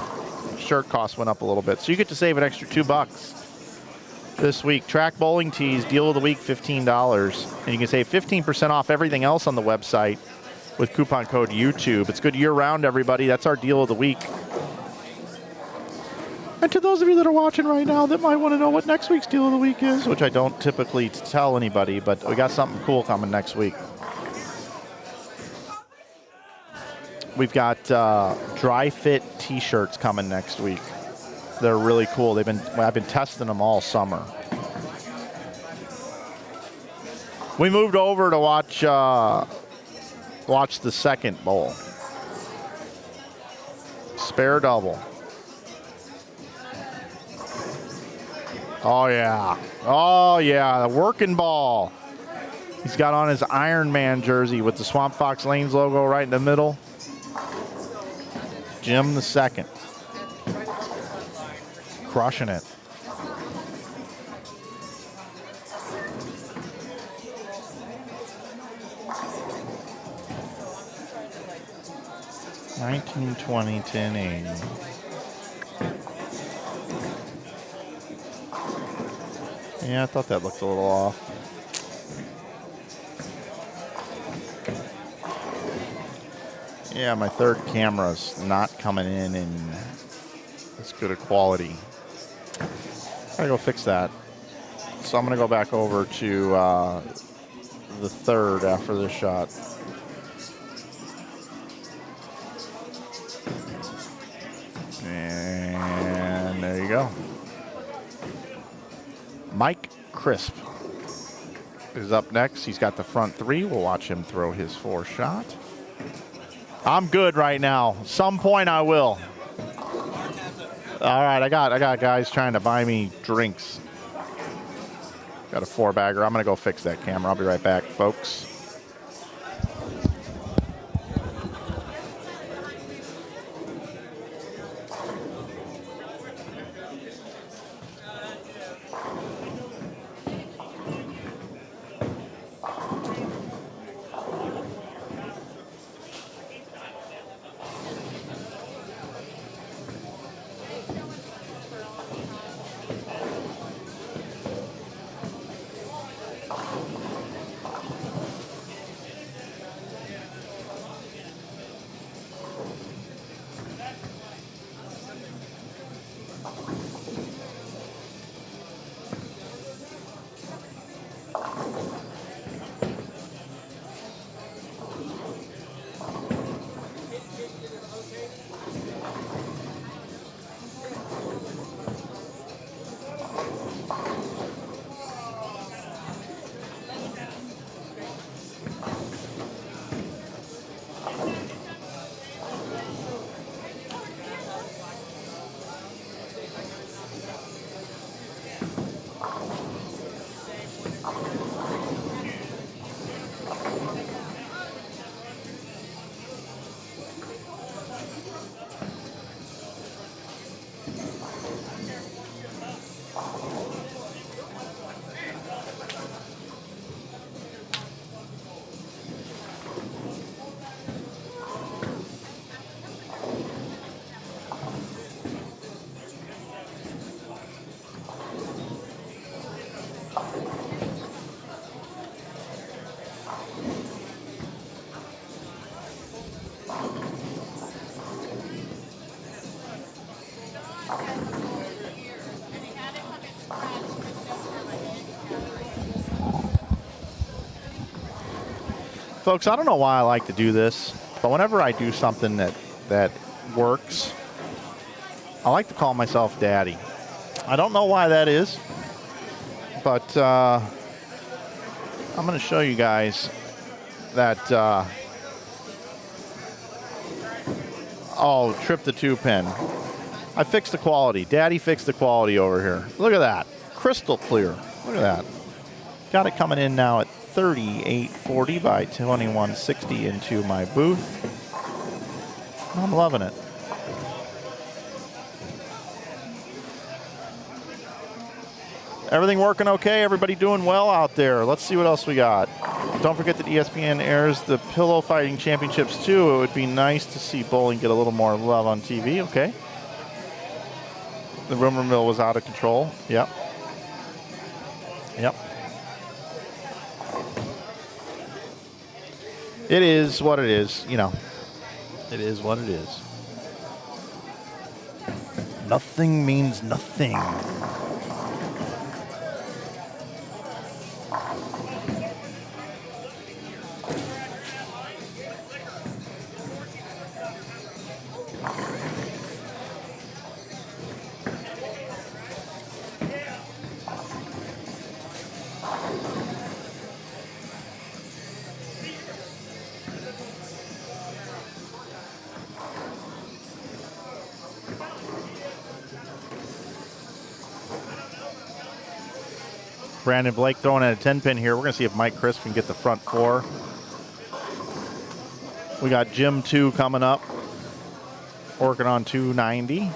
Shirt cost went up a little bit, so you get to save an extra $2 this week. Track bowling tees, deal of the week, $15, and you can save 15% off everything else on the website with coupon code YouTube. It's good year-round, everybody. That's our deal of the week. And to those of you that are watching right now that might want to know what next week's deal of the week is, which I don't typically tell anybody, but we got something cool coming next week. We've got dry fit T-shirts coming next week. They're really cool. I've been testing them all summer. We moved over to watch the second bowl. Spare double. Oh yeah. Oh yeah, the working ball. He's got on his Iron Man jersey with the Swamp Fox Lanes logo right in the middle. Jim the second. Crushing it. $19, $20, $10, $80. Yeah, I thought that looked a little off. Yeah, my third camera's not coming in as good a quality. Gotta go fix that. So I'm gonna go back over to the third after this shot. And there you go. Mike Crisp is up next. He's got the front three. We'll watch him throw his fourth shot. I'm good right now. Some point I will. All right, I got guys trying to buy me drinks. Got a 4-bagger. I'm gonna go fix that camera. I'll be right back, folks. Folks, I don't know why I like to do this, but whenever I do something that works, I like to call myself Daddy. I don't know why that is, but I'm going to show you guys that, oh, trip the 2-pin. I fixed the quality. Daddy fixed the quality over here. Look at that. Crystal clear. Look at that. Got it coming in now at 3840 by 2160 into my booth. I'm loving it. Everything working okay? Everybody doing well out there? Let's see what else we got. Don't forget that ESPN airs the Pillow Fighting Championships too. It would be nice to see bowling get a little more love on TV. Okay. The rumor mill was out of control. Yep. Yep. It is what it is, you know. It is what it is. Nothing means nothing. Brandon Blake throwing at a 10-pin here. We're going to see if Mike Crisp can get the front four. We got Jim 2 coming up, working on 290.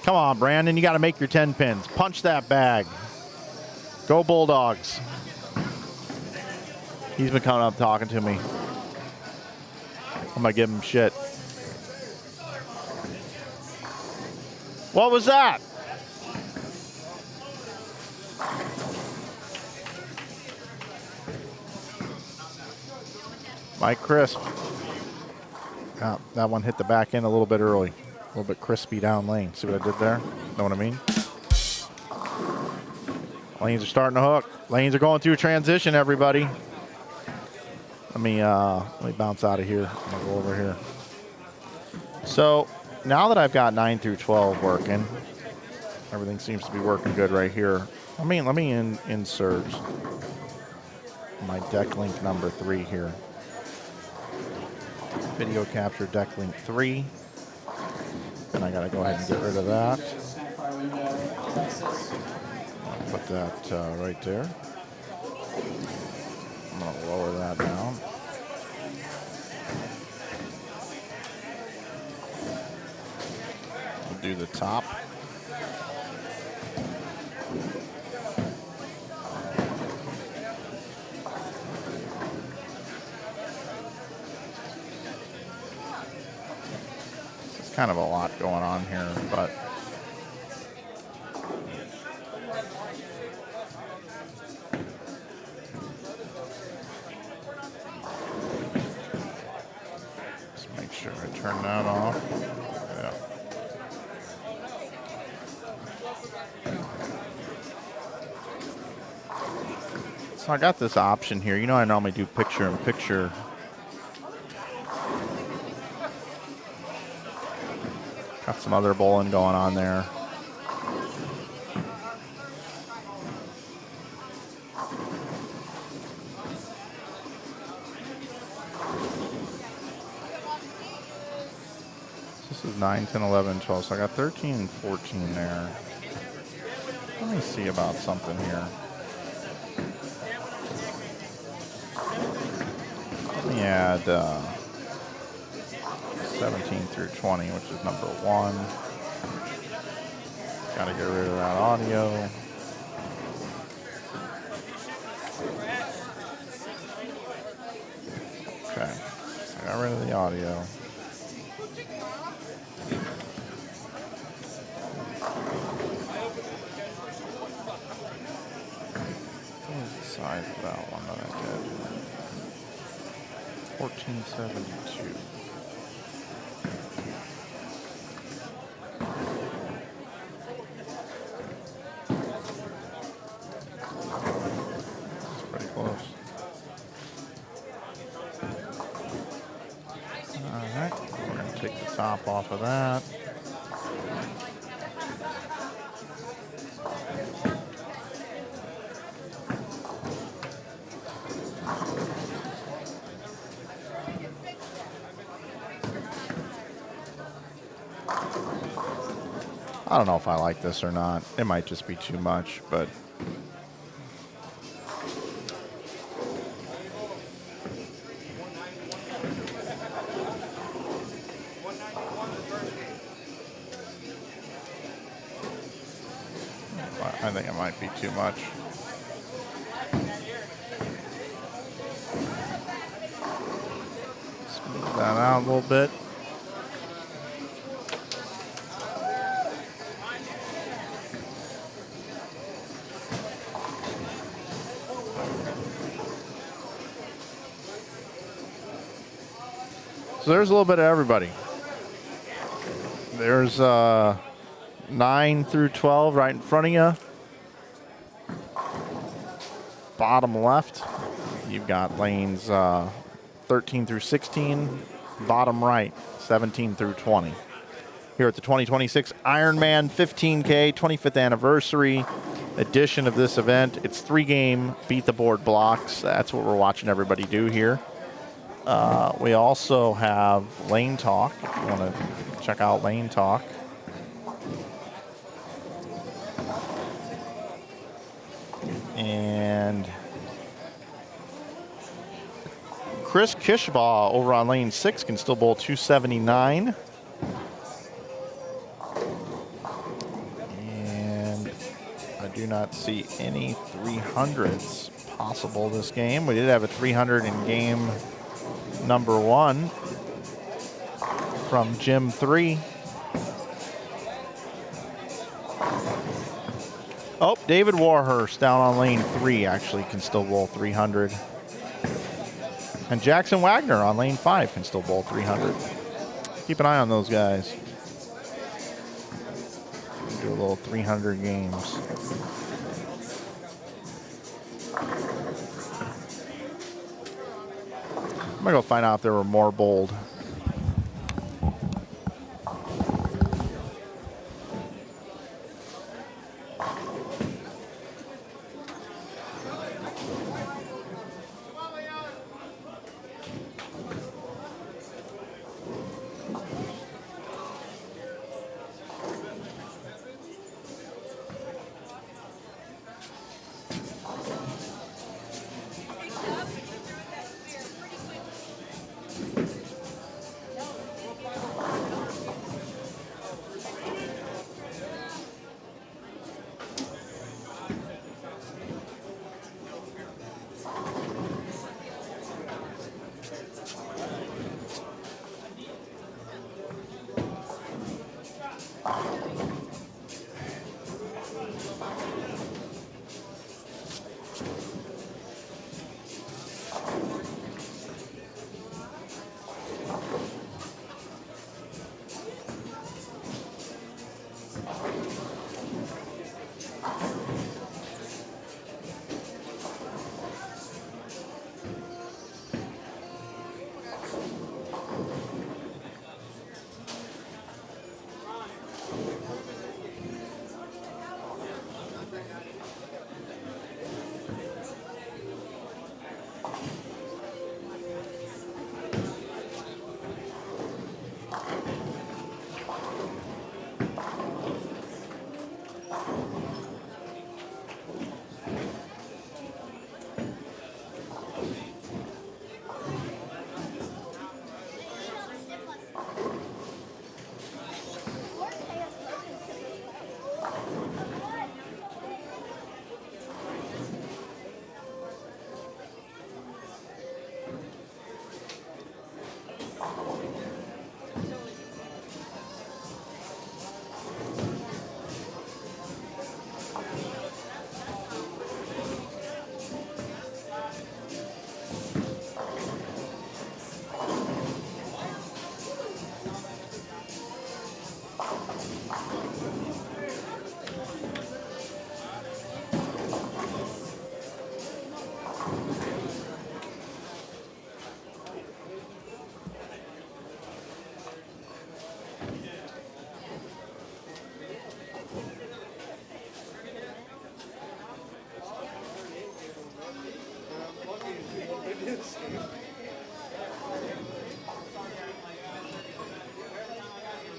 Come on, Brandon, you got to make your 10 pins. Punch that bag. Go Bulldogs. He's been coming up talking to me. I'm going to give him shit. What was that? Mike Crisp. Oh, that one hit the back end a little bit early. A little bit crispy down lane. See what I did there? Know what I mean? Lanes are starting to hook. Lanes are going through transition, everybody. Let me bounce out of here. I'm gonna go over here. So now that I've got 9 through 12 working, everything seems to be working good right here. Let me insert my deck link number 3 here. Video capture deck link 3. And I gotta go ahead and get rid of that. I'll put that right there. I'm gonna lower that down. We'll do the top. Kind of a lot going on here, but just make sure I turn that off. Yeah. So I got this option here. You know, I normally do picture-in-picture. Got some other bowling going on there. This is 9, 10, 11, 12. So I got 13 and 14 there. Let me see about something here. Let me add 17 through 20, which is number 1. Gotta get rid of that audio. Okay, so I got rid of the audio. What was the size of that one that I did? 1472. Top off of that. I don't know if I like this or not. It might just be too much, but I think it might be too much. Smooth that out a little bit. So there's a little bit of everybody. There's 9 through 12 right in front of you. Bottom left, you've got lanes 13 through 16. Bottom right, 17 through 20. Here at the 2026 Ironman 15K 25th anniversary edition of this event. It's 3-game beat the board blocks. That's what we're watching everybody do here. We also have Lane Talk, if you want to check out Lane Talk. And Chris Kishbaugh over on lane 6 can still bowl 279. And I do not see any 300s possible this game. We did have a 300 in game number 1 from Gym 3. Oh, David Warhurst down on lane 3 actually can still bowl 300. And Jackson Wagner on lane 5 can still bowl 300. Keep an eye on those guys. Do a little 300 games. I'm gonna go find out if there were more bowled.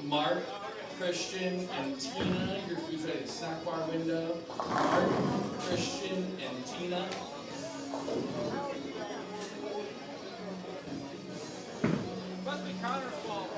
Mark, Christian, and Tina. Your food's ready at the snack bar window. Mark, Christian, and Tina. Must be Connor's fault.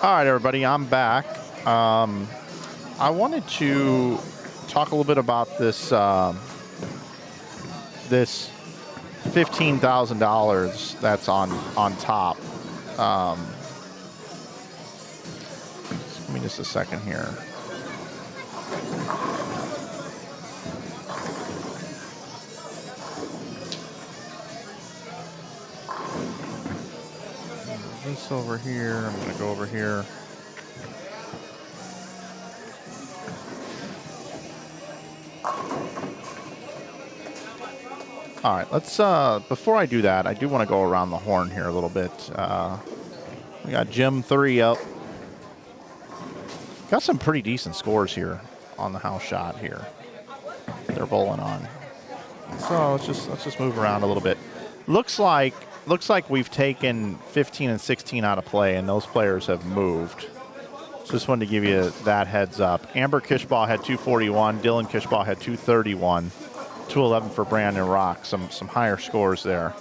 All right, everybody, I'm back. I wanted to talk a little bit about this this $15,000 that's on top. Give me just a second here. This over here. I'm going to go over here. All right, let's, before I do that, I do want to go around the horn here a little bit. We got Gym 3 up. Got some pretty decent scores here on the house shot here. They're bowling on. So let's just move around a little bit. Looks like we've taken 15 and 16 out of play, and those players have moved. So just wanted to give you that heads up. Amber Kishbaugh had 241. Dylan Kishbaugh had 231. 211 for Brandon Rock. Some higher scores there.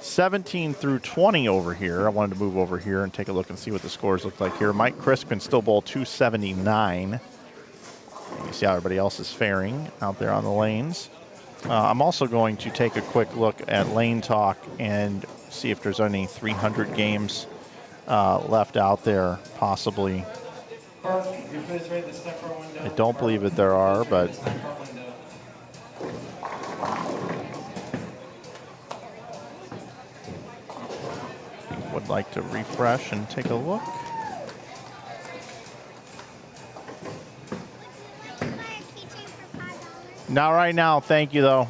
17 through 20 over here. I wanted to move over here and take a look and see what the scores look like here. Mike Crispin still bowl 279. You see how everybody else is faring out there on the lanes. I'm also going to take a quick look at Lane Talk and see if there's any 300 games left out there, possibly. I don't believe that there are, but would like to refresh and take a look. Not right now, thank you though.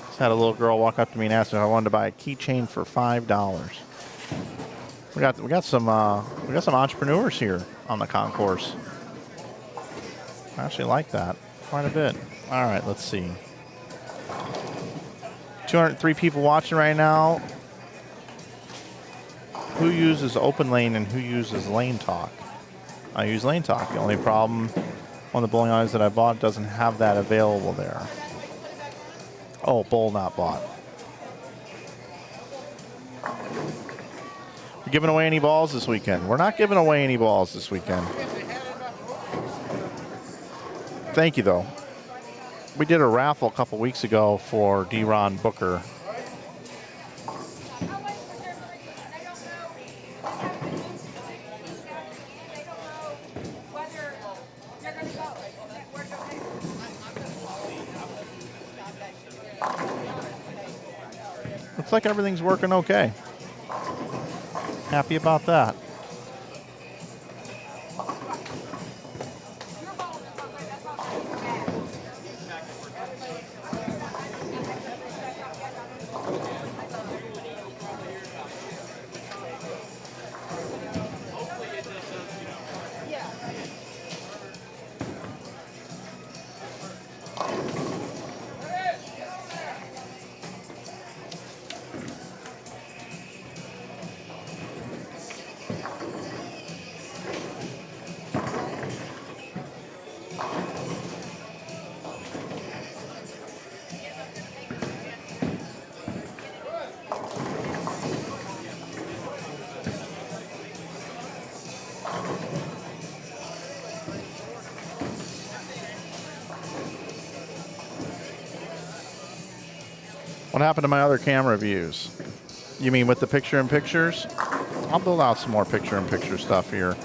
Just had a little girl walk up to me and ask me if I wanted to buy a keychain for $5. We got some entrepreneurs here on the concourse. I actually like that quite a bit. All right, let's see. 203 people watching right now. Who uses Open Lane and who uses Lane Talk? I use Lane Talk. The only problem on the bowling alleys that I bought doesn't have that available there. Oh, bowl not bought. We're giving away any balls this weekend? We're not giving away any balls this weekend. Thank you, though. We did a raffle a couple weeks ago for D-Ron Booker. Looks like everything's working okay. Happy about that. What happened to my other camera views? You mean with the picture-in-pictures? I'll build out some more picture-in-picture stuff here.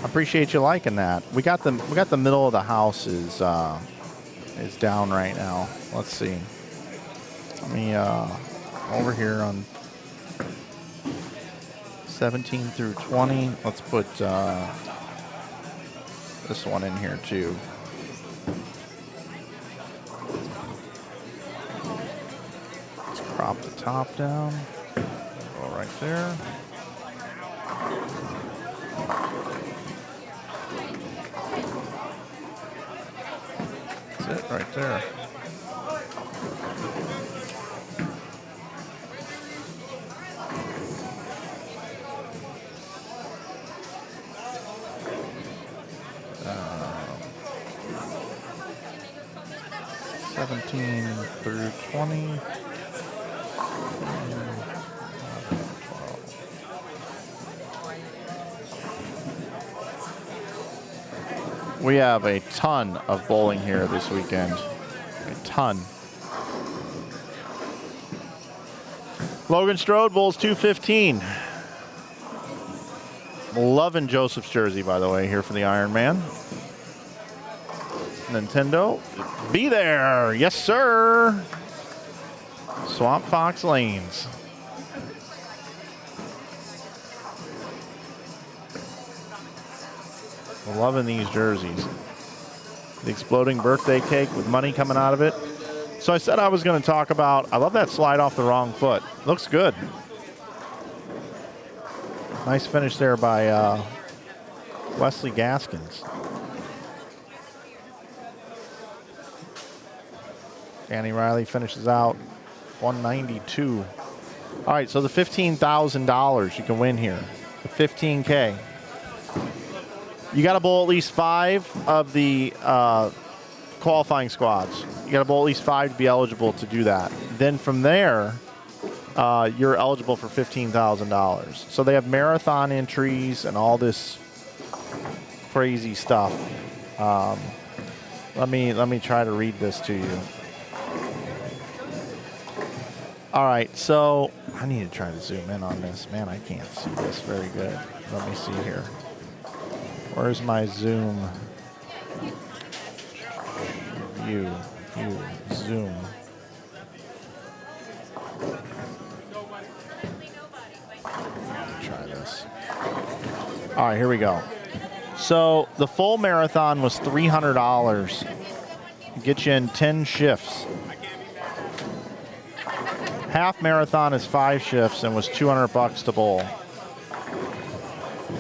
I appreciate you liking that. We got the middle of the house is down right now. Let's see. Let me over here on 17 through 20. Let's put this one in here too. Crop the top down. Go right there. That's it right there. 17 through 20. We have a ton of bowling here this weekend. A ton. Logan Strode bowls 215. Loving Joseph's jersey, by the way, here for the Iron Man. Nintendo, be there. Yes, sir. Swamp Fox Lanes. Loving these jerseys. The exploding birthday cake with money coming out of it. So I said I was going to talk about, I love that slide off the wrong foot. Looks good. Nice finish there by Wesley Gaskins. Danny Riley finishes out 192. All right, so the $15,000 you can win here. The 15K. You got to bowl at least 5 of the qualifying squads. You got to bowl at least 5 to be eligible to do that. Then from there, you're eligible for $15,000. So they have marathon entries and all this crazy stuff. Let me try to read this to you. All right, so I need to try to zoom in on this. Man, I can't see this very good. Let me see here. Where's my zoom? View, zoom. Try this. All right, here we go. So the full marathon was $300. Get you in 10 shifts. Half marathon is 5 shifts and was $200 to bowl.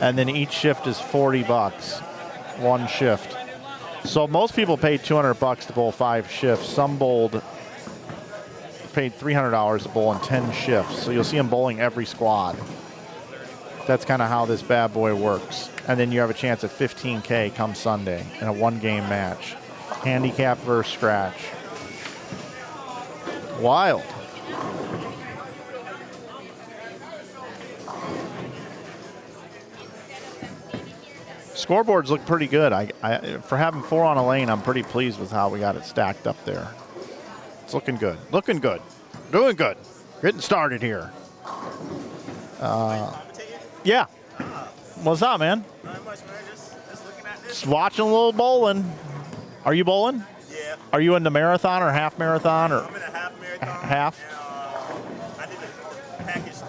And then each shift is $40, one shift. So most people paid $200 to bowl 5 shifts. Some bowled, paid $300 to bowl in 10 shifts. So you'll see them bowling every squad. That's kind of how this bad boy works. And then you have a chance at $15K come Sunday in a 1-game match. Handicap versus scratch. Wild. Scoreboards look pretty good. For having 4 on a lane, I'm pretty pleased with how we got it stacked up there. It's looking good. Looking good. Doing good. Getting started here. Yeah. What's up, man? Not much, man. Just looking at this. Just watching a little bowling. Are you bowling? Yeah. Are you in the marathon or half marathon? Or I'm in a half marathon. half? And, I did a package 3.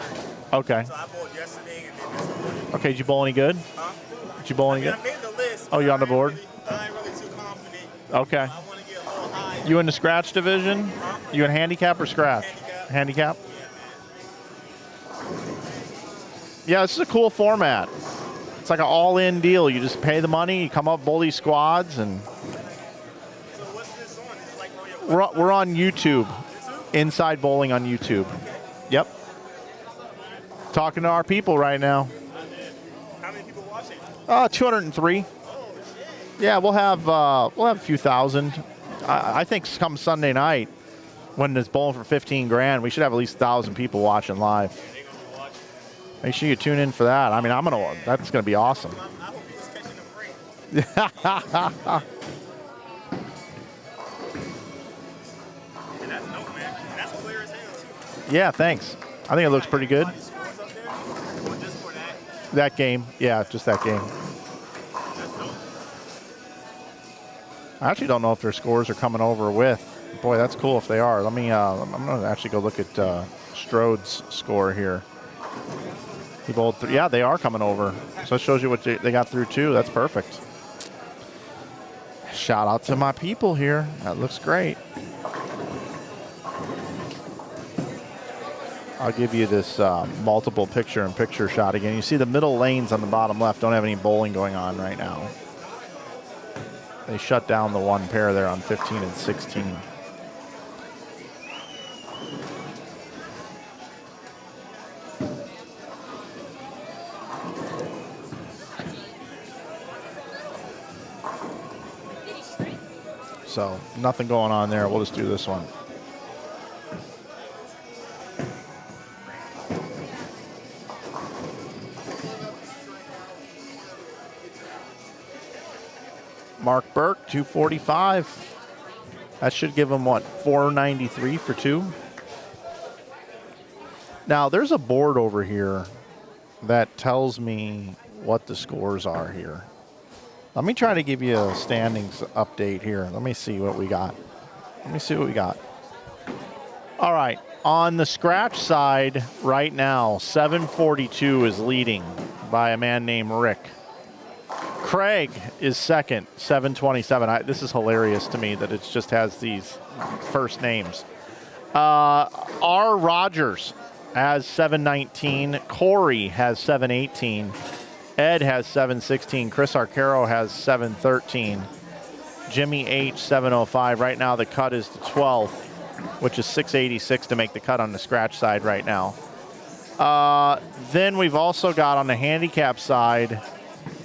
Okay. So I bowled yesterday and then this morning. Okay, did you bowl any good? Huh? Did you bowl any good? I made the list. Oh, you on the board? I ain't really too confident. Okay. I want to get a little higher. You in the scratch division? You in handicap or scratch? Handicap? Yeah, this is a cool format. It's like an all-in deal. You just pay the money, you come up, bowl these squads, and So what's this on? Is it like on your we're on YouTube. Inside Bowling on YouTube. Yep. Talking to our people right now. How many people watching? 203. Oh, shit. Yeah, we'll have a few thousand. I think come Sunday night, when it's bowling for 15 grand, we should have at least 1,000 people watching live. They gonna be watching. Make sure you tune in for that. I mean, that's gonna be awesome. I hope he's catching a break. And that's dope, man. And that's clear as hell, too. Yeah, thanks. I think it looks pretty good. Any scores up there? Or just for that? That game, yeah, just that game. That's dope. I actually don't know if their scores are coming over with. Boy, that's cool if they are. I'm gonna actually go look at Strode's score here. He bowled through. Yeah, they are coming over. So it shows you what they got through too. That's perfect. Shout out to my people here. That looks great. I'll give you this multiple picture-in-picture shot again. You see the middle lanes on the bottom left don't have any bowling going on right now. They shut down the one pair there on 15 and 16. So nothing going on there. We'll just do this one. Mark Burke, 245. That should give him, what, 493 for 2? Now, there's a board over here that tells me what the scores are here. Let me try to give you a standings update here. Let me see what we got. All right. On the scratch side right now, 742 is leading by a man named Rick. Craig is second, 727. This is hilarious to me that it just has these first names. R. Rogers has 719. Corey has 718. Ed has 716. Chris Arcaro has 713. Jimmy H, 705. Right now the cut is the 12th, which is 686 to make the cut on the scratch side right now. Then we've also got on the handicap side,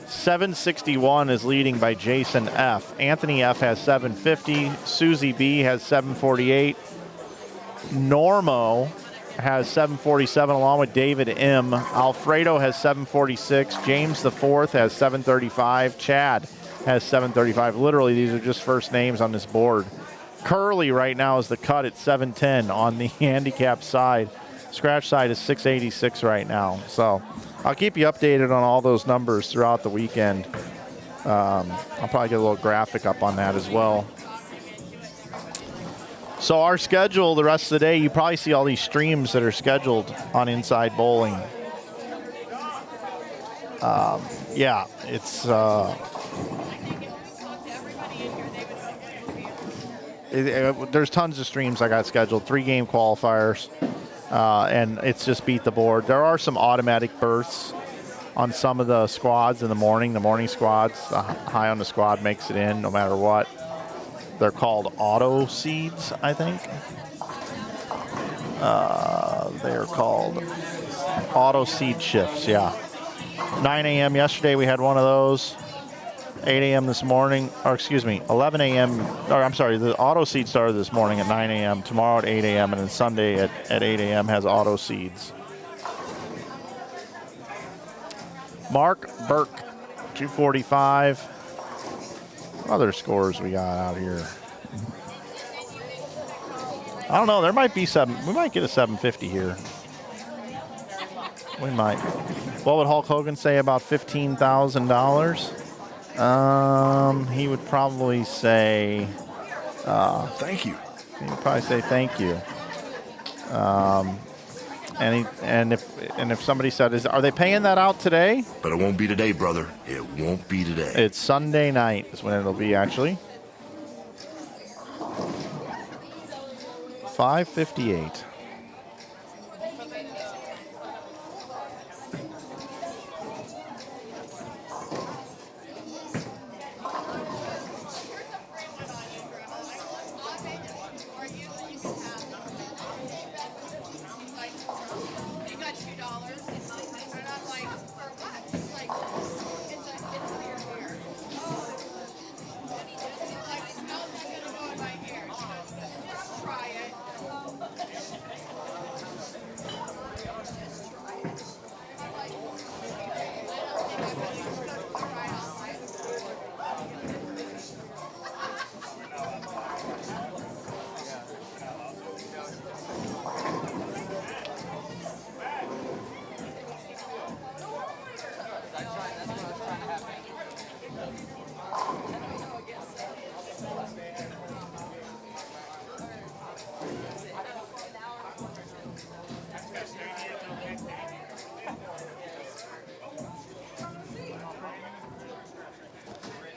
761 is leading by Jason F. Anthony F has 750. Susie B has 748. Normo has 747 along with David M. Alfredo has 746. James the Fourth has 735. Chad has 735. Literally, these are just first names on this board. Curly right now is the cut at 710 on the handicap side. Scratch side is 686 right now. So I'll keep you updated on all those numbers throughout the weekend. I'll probably get a little graphic up on that as well. So our schedule the rest of the day, you probably see all these streams that are scheduled on Inside Bowling. Yeah, it's... there's tons of streams I got scheduled, 3-game qualifiers, and it's just beat the board. There are some automatic berths on some of the squads in the morning. The morning squads, the high on the squad makes it in no matter what. They're called auto seeds, I think. They're called auto seed shifts, yeah. 9 a.m. yesterday we had one of those. 8 a.m. this morning, or excuse me, 11 a.m., or I'm sorry, the auto seed started this morning at 9 a.m., tomorrow at 8 a.m., and then Sunday at 8 a.m. has auto seeds. Mark Burke, 245. What other scores we got out here? I don't know, there might be we might get a 750 here. We might. What would Hulk Hogan say about $15,000? He would probably say... thank you. He would probably say thank you. And if somebody said, are they paying that out today? But it won't be today, brother. It won't be today. It's Sunday night is when it'll be, actually. 558.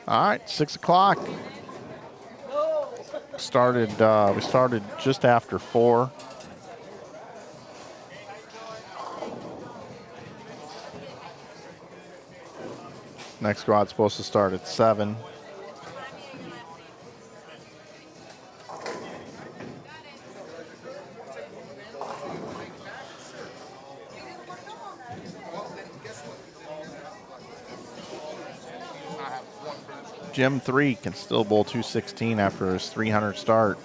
All right, 6 o'clock. We started just after 4. Next squad's supposed to start at 7. Jim 3 can still bowl 216 after his 300 start.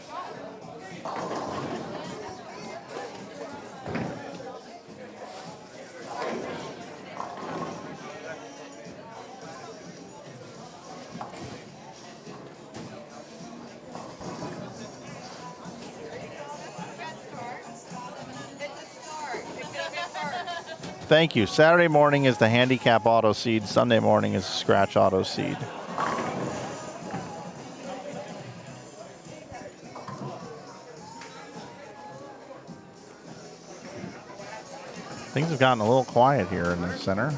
Thank you. Saturday morning is the handicap auto seed. Sunday morning is the scratch auto seed. Things have gotten a little quiet here in the center.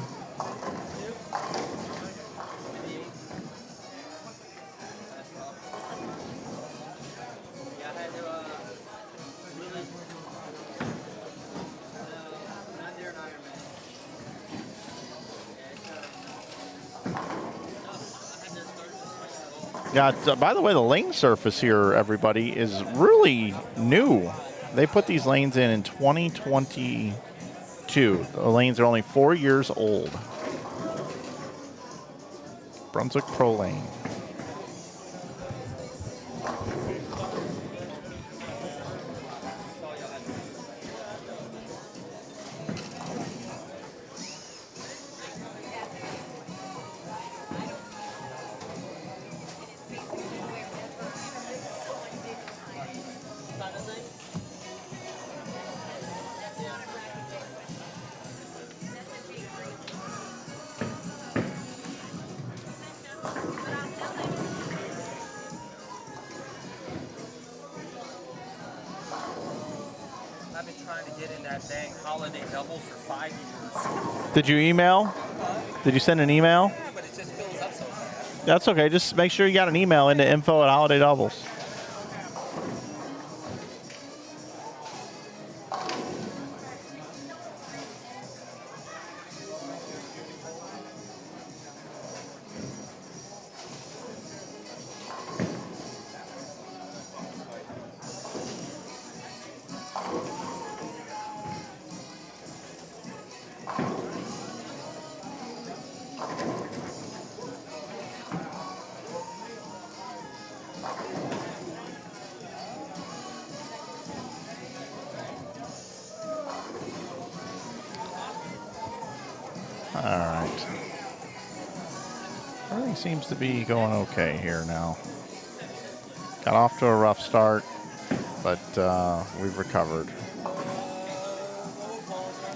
Got, by the way, the lane surface here, everybody, is really new. They put these lanes in 2022. The lanes are only 4 years old. Brunswick Pro Lane. I've been trying to get in that dang holiday doubles for 5 years. Did you email? Did you send an email? Yeah, but it just fills up so fast. That's okay. Just make sure you got an email into info@holiday doubles. All right. Everything seems to be going okay here now. Got off to a rough start, but we've recovered.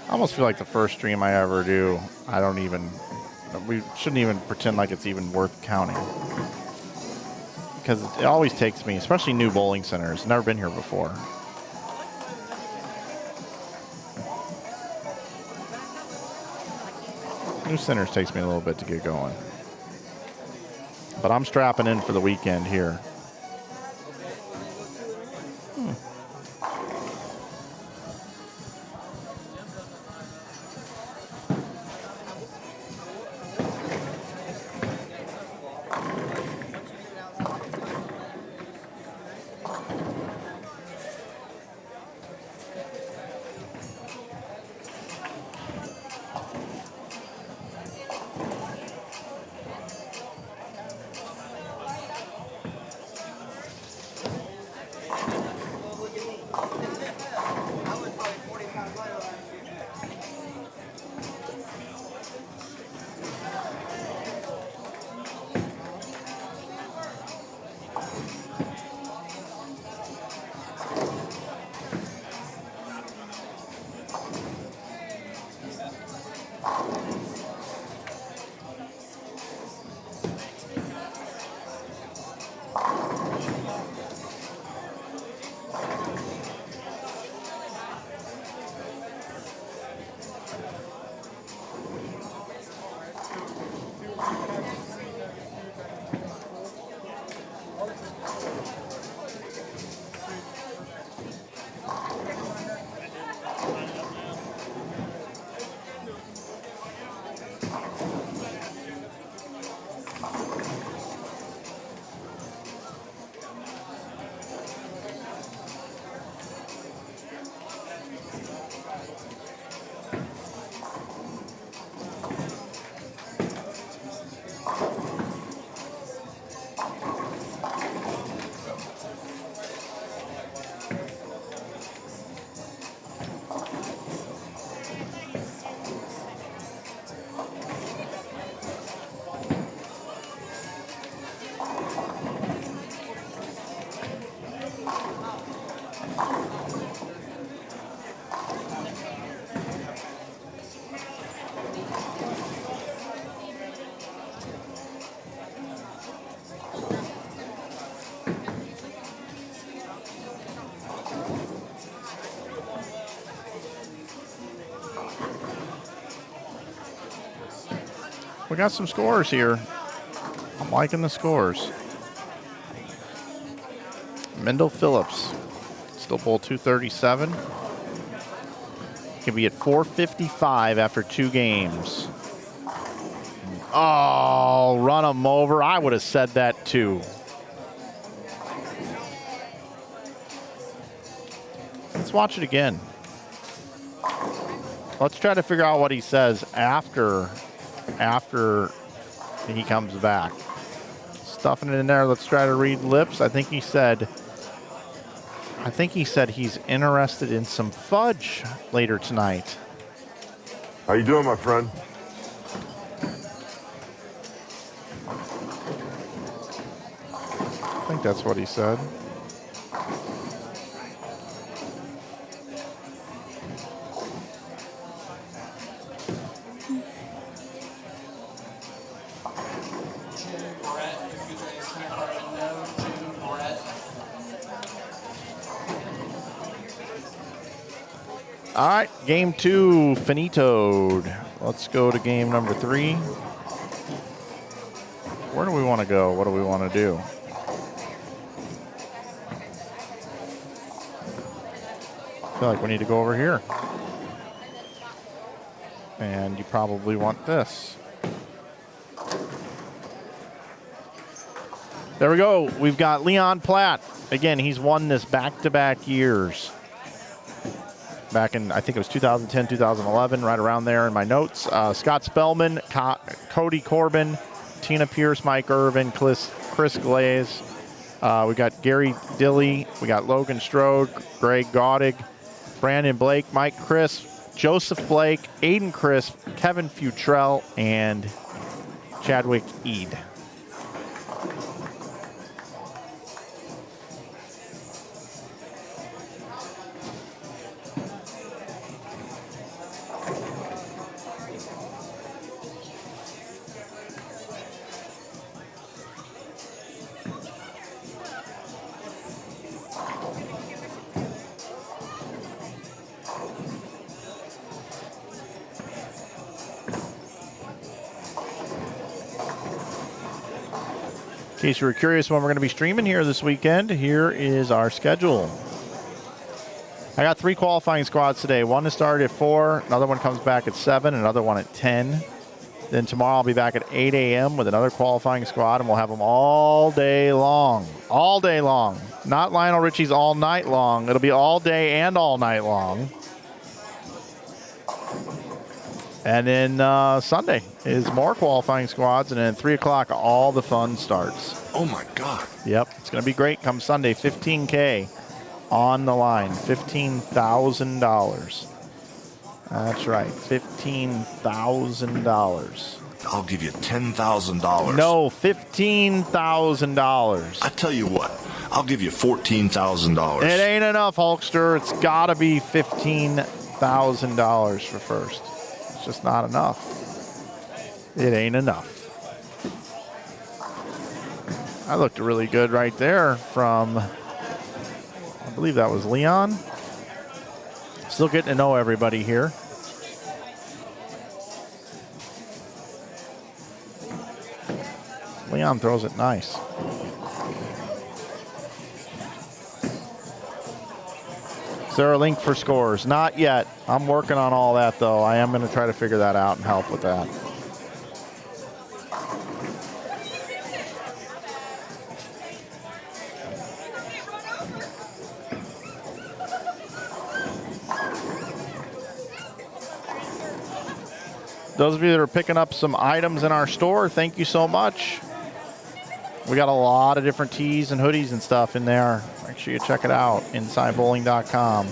I almost feel like the first stream I ever do, we shouldn't even pretend like it's even worth counting. Because it always takes me, especially new bowling centers, never been here before. New centers takes me a little bit to get going. But I'm strapping in for the weekend here. We got some scores here. I'm liking the scores. Mendel Phillips, still bowl 237. Can be at 455 after 2 games. Oh, run him over. I would have said that too. Let's watch it again. Let's try to figure out what he says after he comes back. Stuffing it in there. Let's try to read lips. I think he said he's interested in some fudge later tonight. How you doing, my friend? I think that's what he said. All right, game 2 finitoed. Let's go to game number 3. Where do we want to go? What do we want to do? I feel like we need to go over here. And you probably want this. There we go. We've got Leon Platt. Again, he's won this back-to-back years. Back in, I think it was 2010, 2011, right around there in my notes. Scott Spellman, Cody Corbin, Tina Pierce, Mike Irvin, Chris Glaze. We got Gary Dilly. We got Logan Strode, Greg Gaudig, Brandon Blake, Mike Crisp, Joseph Blake, Aiden Crisp, Kevin Futrell, and Chadwick Eade. In case you were curious when we're going to be streaming here this weekend, here is our schedule. I got 3 qualifying squads today. One to start at 4, another one comes back at 7, another one at 10. Then tomorrow I'll be back at 8 a.m. with another qualifying squad, and we'll have them all day long. All day long. Not Lionel Richie's all night long. It'll be all day and all night long. And then Sunday is more qualifying squads, and then at 3 o'clock, all the fun starts. Oh, my God. Yep, it's going to be great come Sunday. $15K on the line. $15,000. That's right, $15,000. I'll give you $10,000. No, $15,000. I tell you what, I'll give you $14,000. It ain't enough, Hulkster. It's got to be $15,000 for first. It's just not enough. It ain't enough. That looked really good right there from, I believe that was Leon. Still getting to know everybody here. Leon throws it nice. Is there a link for scores? Not yet. I'm working on all that, though. I am going to try to figure that out and help with that. Those of you that are picking up some items in our store, thank you so much. We got a lot of different tees and hoodies and stuff in there. Make sure you check it out, InsideBowling.com.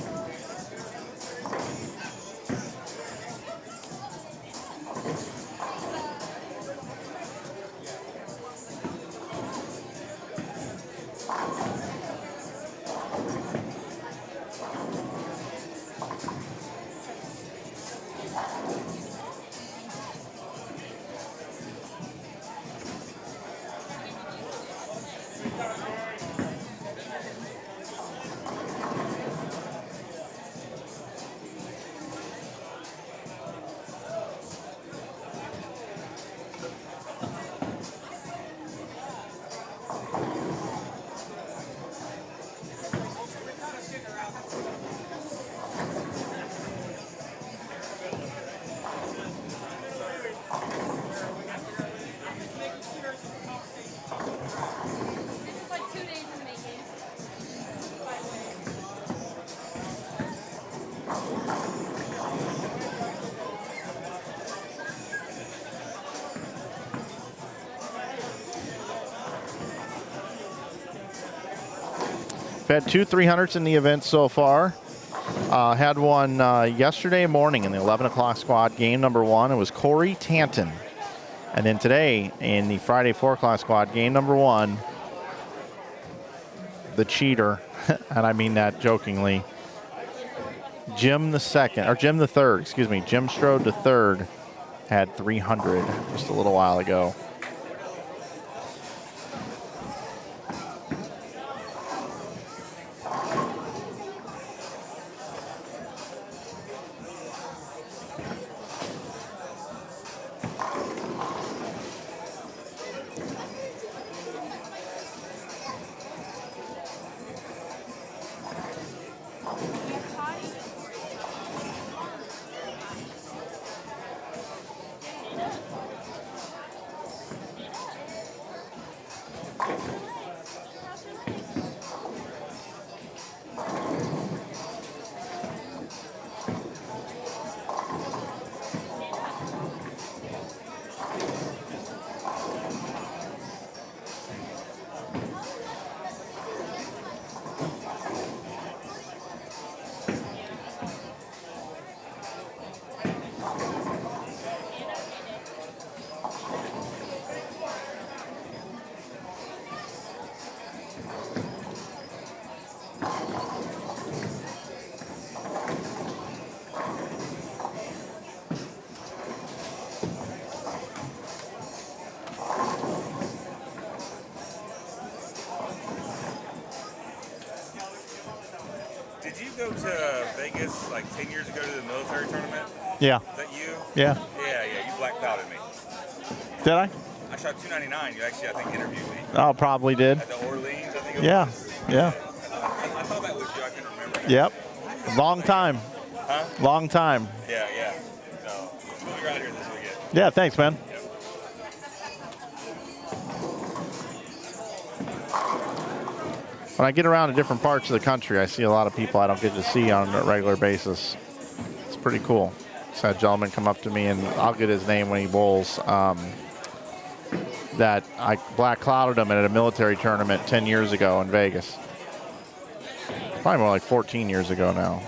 had 2 300s in the event so far. Had one yesterday morning in the 11 o'clock squad, game number 1. It was Corey Tanton. And then today in the Friday 4 o'clock squad, game number 1, the cheater, and I mean that jokingly, Jim the third, excuse me, Jim Strode the third had 300 just a little while ago. Did you go to Vegas like 10 years ago to the military tournament? Yeah. Is that you? Yeah. Yeah, you black belted me. Did I? I shot 299. You actually, I think, interviewed me. Oh, probably did. At the Orleans, I think it Yeah. was. Yeah. I thought that was you. I couldn't remember. Yep. Long time. Huh? Long time. Yeah. So, you're out here this weekend. Yeah, thanks, man. Yep. When I get around to different parts of the country, I see a lot of people I don't get to see on a regular basis. It's pretty cool. Just had a gentleman come up to me, and I'll get his name when he bowls, that I black clouded him at a military tournament 10 years ago in Vegas. Probably more like 14 years ago now.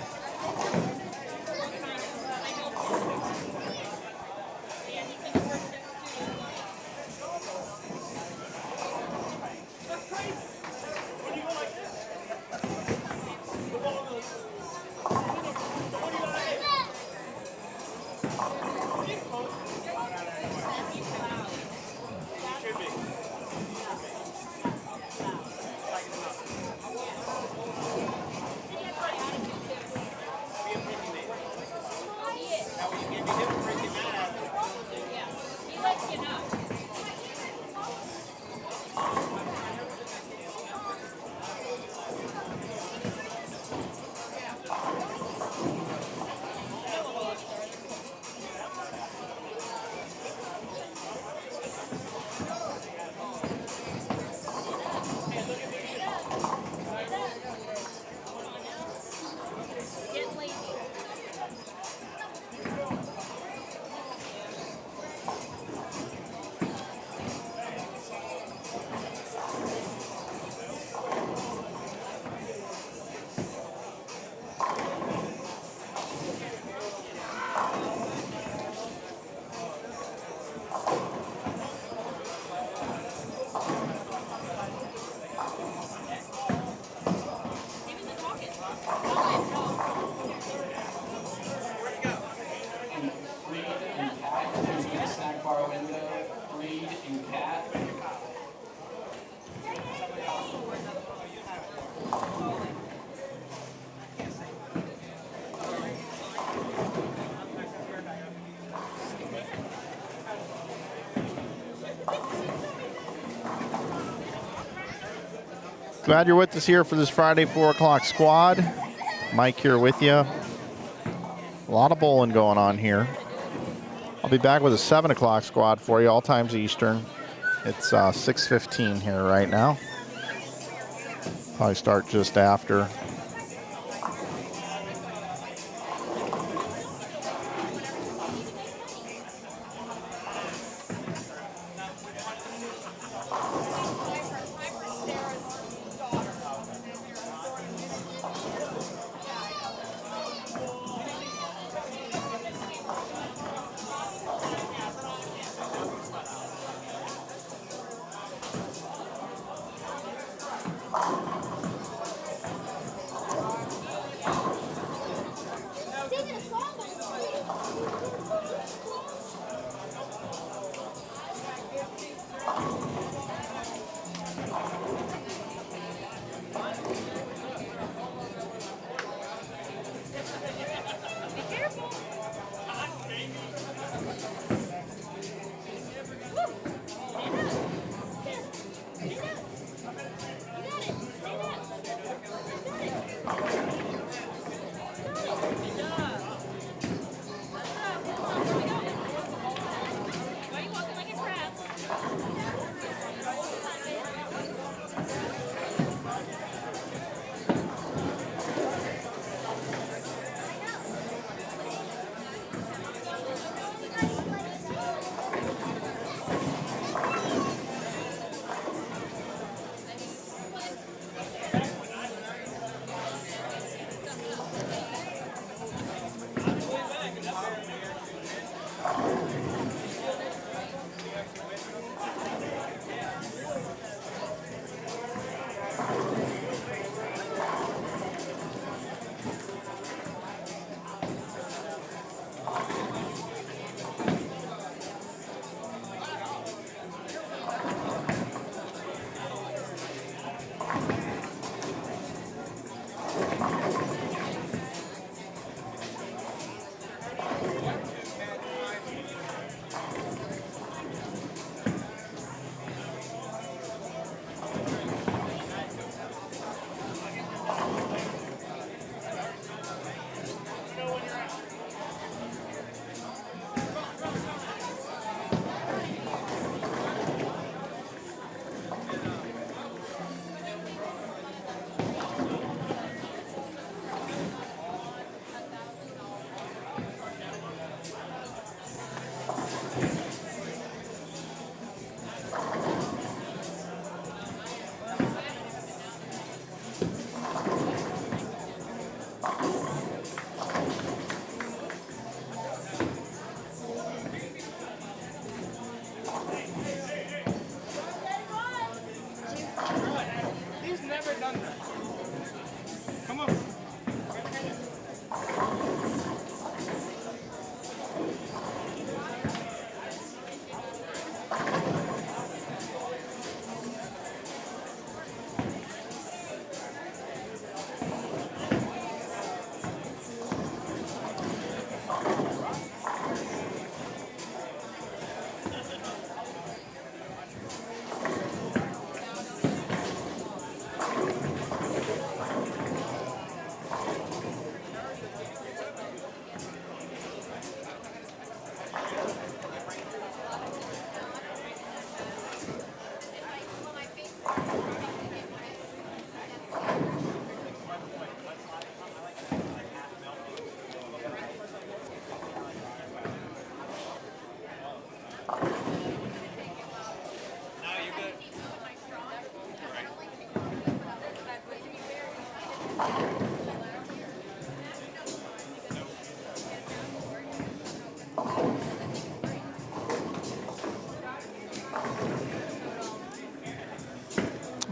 Glad you're with us here for this Friday 4 o'clock squad. Mike here with you. A lot of bowling going on here. I'll be back with a 7 o'clock squad for you, all times Eastern. It's 6:15 here right now. Probably start just after.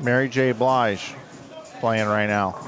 Mary J. Blige playing right now.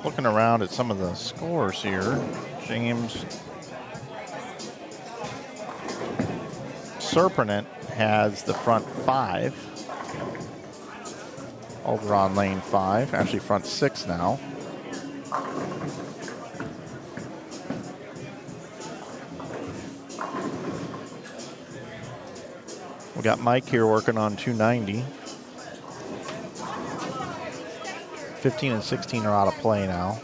Looking around at some of the scores here, James Serpent has the front 5 over on lane 5, actually front 6 now. We got Mike here working on 290. 15 and 16 are out of play now.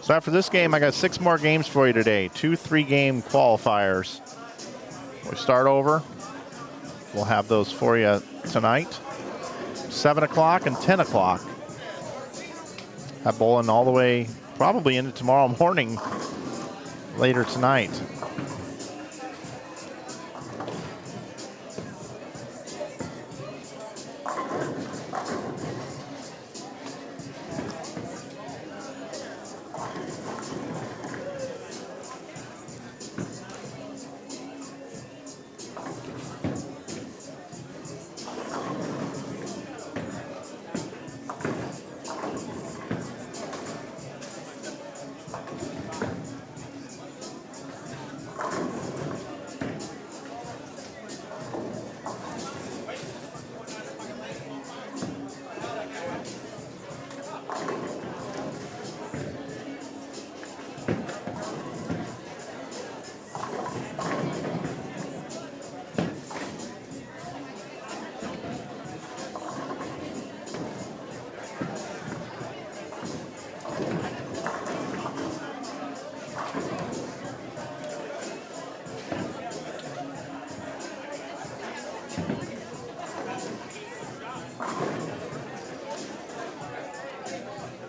So after this game, I got 6 more games for you today. 2 3-game qualifiers. We start over. We'll have those for you tonight. 7 o'clock and 10 o'clock. Have bowling all the way probably into tomorrow morning, later tonight.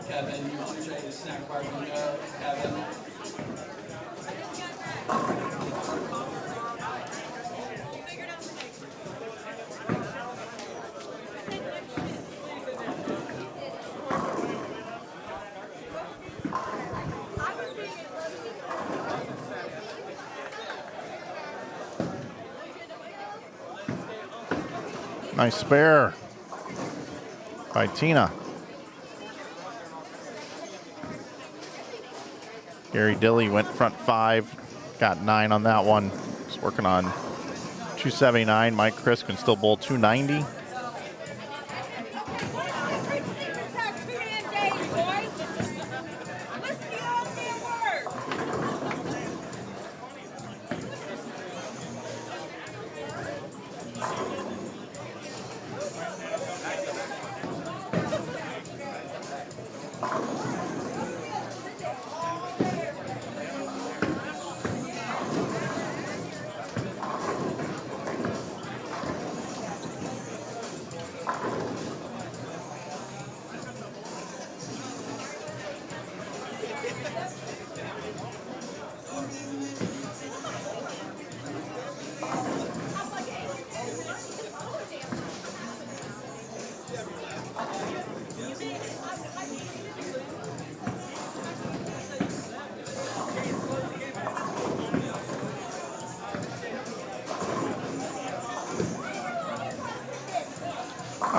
Kevin, you want to try the snack bar window? Kevin. Nice spare by Tina. Gary Dilly went front 5, got 9 on that one. He's working on 279. Mike Chris can still bowl 290.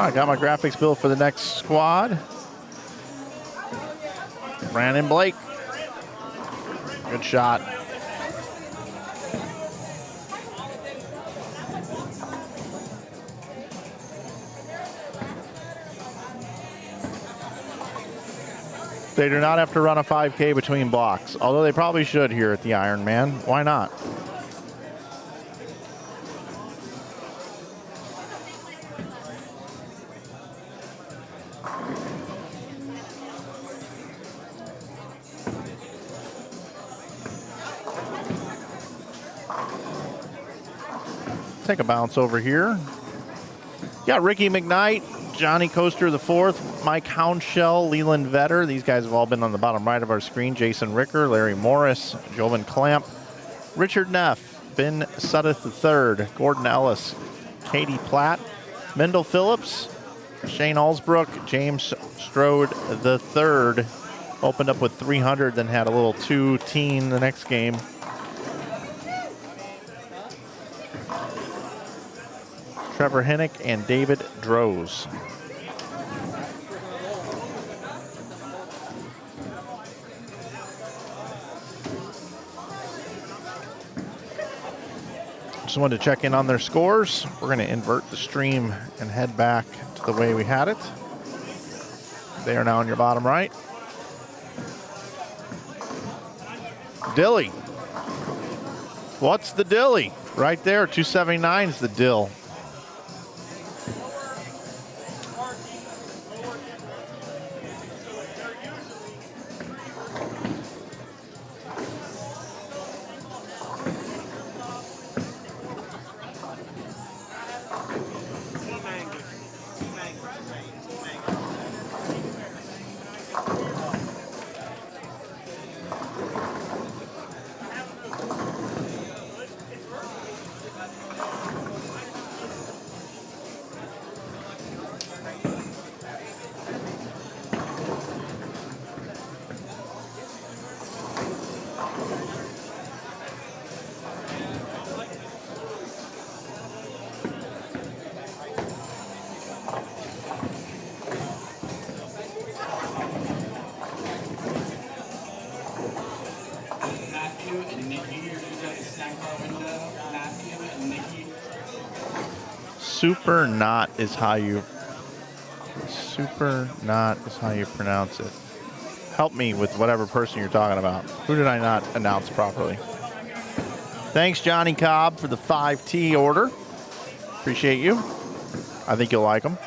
I got my graphics built for the next squad. Brandon Blake. Good shot. They do not have to run a 5K between blocks, although they probably should here at the Ironman. Why not? Take a bounce over here. Got Ricky McKnight, Johnny Coaster the fourth, Mike Houndshell, Leland Vetter. These guys have all been on the bottom right of our screen. Jason Ricker, Larry Morris, Jovan Clamp, Richard Neff, Ben Suddeth III, Gordon Ellis, Katie Platt, Mendel Phillips, Shane Allsbrook, James Strode III. Opened up with 300, then had a little 2-teen the next game. Trevor Hennick and David Droz. Just wanted to check in on their scores. We're going to invert the stream and head back to the way we had it. They are now on your bottom right. Dilly. What's the Dilly? Right there, 279 is the dill. Super not is how you pronounce it. Help me with whatever person you're talking about. Who did I not announce properly? Thanks, Johnny Cobb, for the 5T order. Appreciate you. I think you'll like them.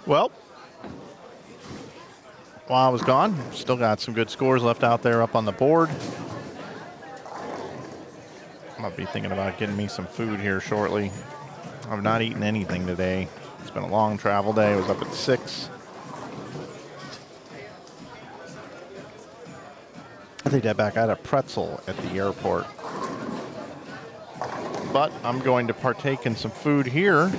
Well, while I was gone, still got some good scores left out there up on the board. I'm going to be thinking about getting me some food here shortly. I've not eaten anything today. It's been a long travel day. I was up at 6. I think that back. I had a pretzel at the airport. But I'm going to partake in some food here.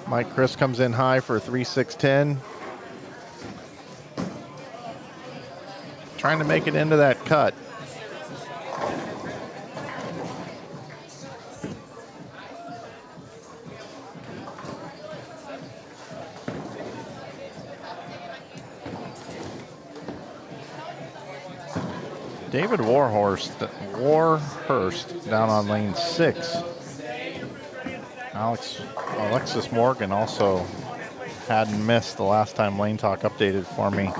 Mike Chris comes in high for a 3.610. Trying to make it into that cut. David Warhurst down on lane 6. Alexis Morgan also hadn't missed the last time Lane Talk updated for me.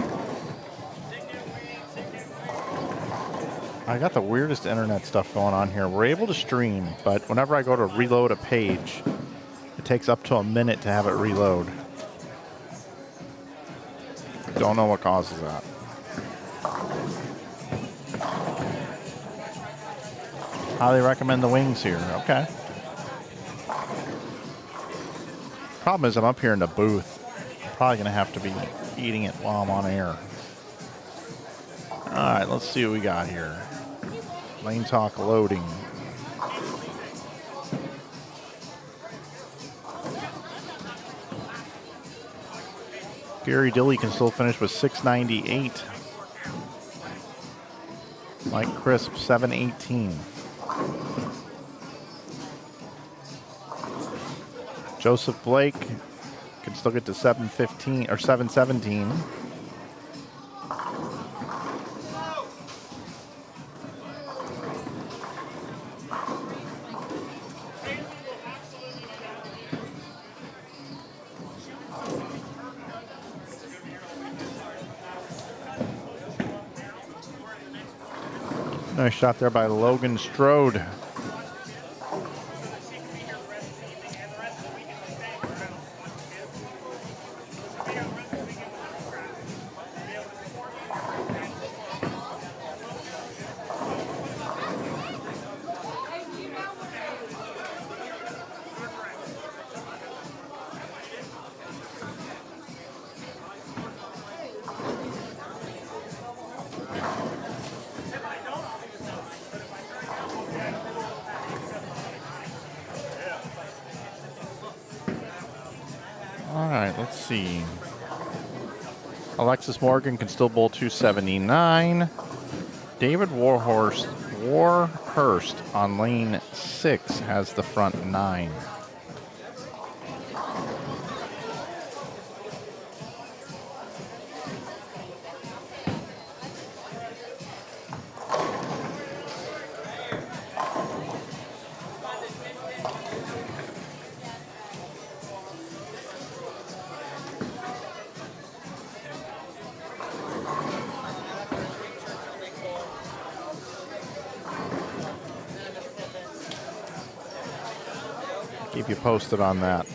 I got the weirdest internet stuff going on here. We're able to stream, but whenever I go to reload a page, it takes up to a minute to have it reload. Don't know what causes that. Highly recommend the wings here. Okay. Problem is I'm up here in the booth. I'm probably going to have to be eating it while I'm on air. All right, let's see what we got here. Lane Talk loading. Gary Dilly can still finish with 698. Mike Crisp, 718. Joseph Blake can still get to 715 or 717. Nice shot there by Logan Strode. All right, let's see. Alexis Morgan can still bowl 279. David Warhurst on lane 6 has the front 9. Keep you posted on that.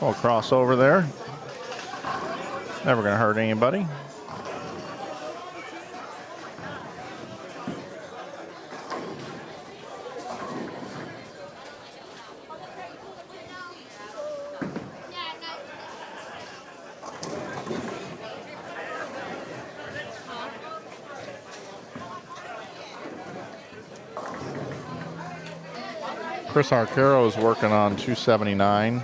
We'll cross over there. Never going to hurt anybody. Chris Arcaro is working on 279.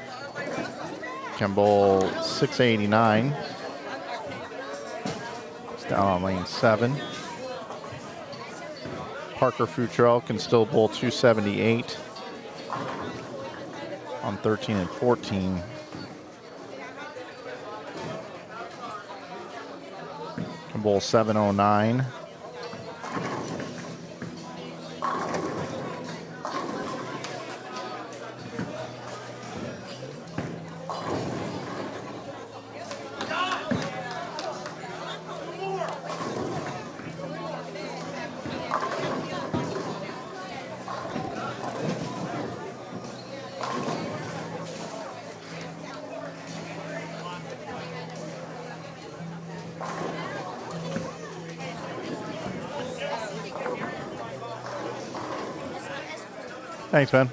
Kimball 689. It's down on lane 7. Parker Futrell can still bowl 278 on 13 and 14. Can bowl 709. Thanks, man.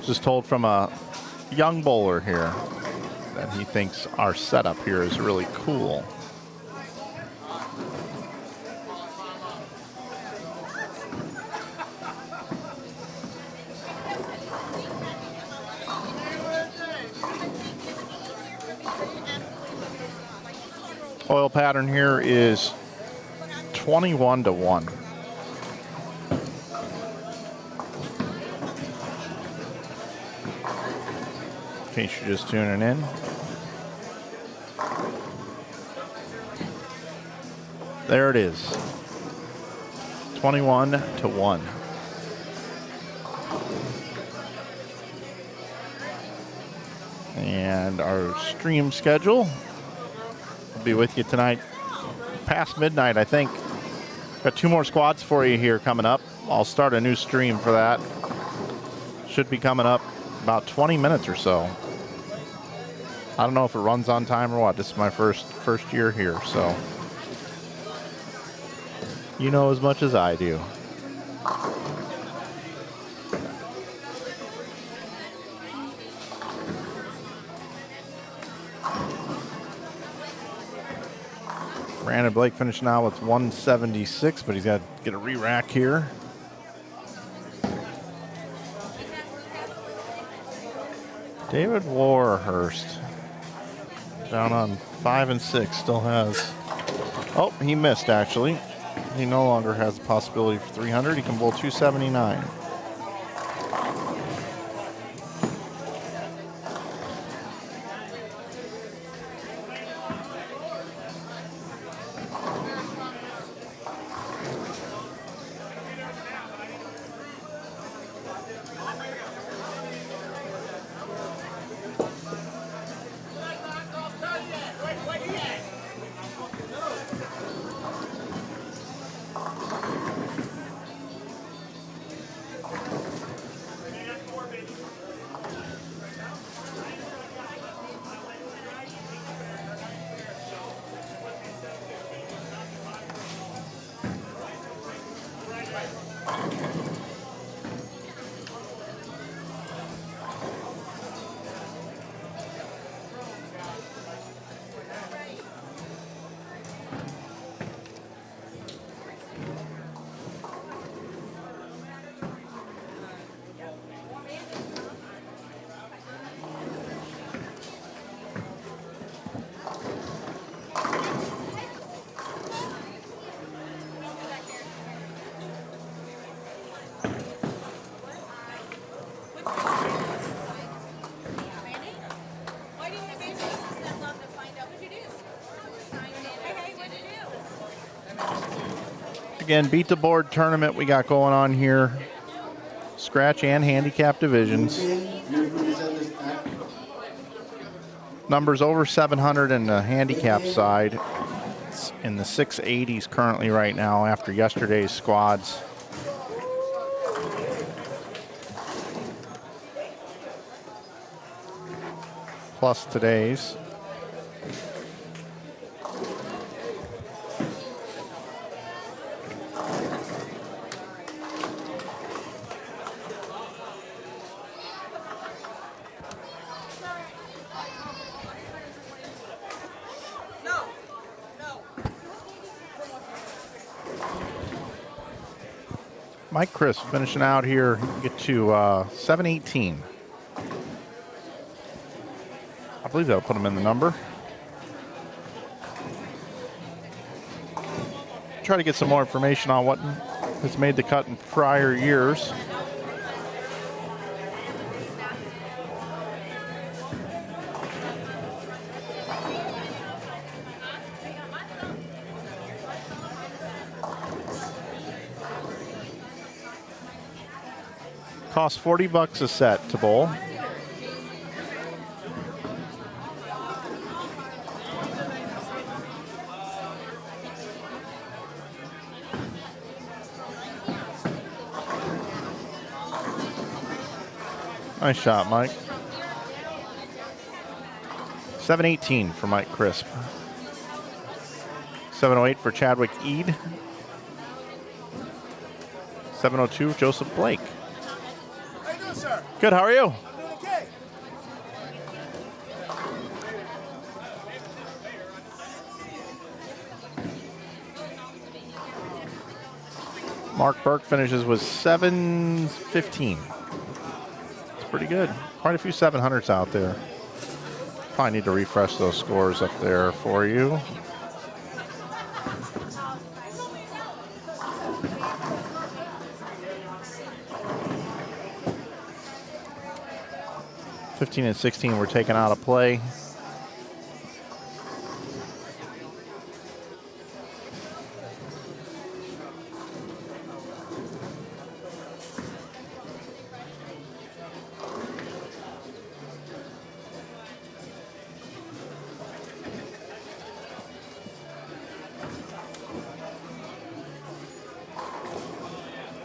Just told from a young bowler here that he thinks our setup here is really cool. Oil pattern here is 21 to 1. In case you're just tuning in. There it is. 21 to 1. And our stream schedule will be with you tonight past midnight, I think. Got 2 more squads for you here coming up. I'll start a new stream for that. Should be coming up about 20 minutes or so. I don't know if it runs on time or what. This is my first year here, so you know as much as I do. Brandon Blake finished now with 176, but he's got to get a re-rack here. David Warhurst down on 5 and 6 still has. Oh, he missed actually. He no longer has the possibility for 300. He can bowl 279. Again, beat the board tournament we got going on here. Scratch and handicap divisions. Numbers over 700 in the handicap side. It's in the 680s currently right now after yesterday's squads. Plus today's. Mike Chris finishing out here, get to 718. I believe that'll put him in the number. Try to get some more information on what has made the cut in prior years. Costs $40 a set to bowl. Nice shot, Mike. 718 for Mike Crisp. 708 for Chadwick Eade. 702 Joseph Blake. How you doing, sir? Good, how are you? I'm doing okay. Mark Burke finishes with 715. It's pretty good. Quite a few 700s out there. Probably need to refresh those scores up there for you. '15 and 16 were taken out of play.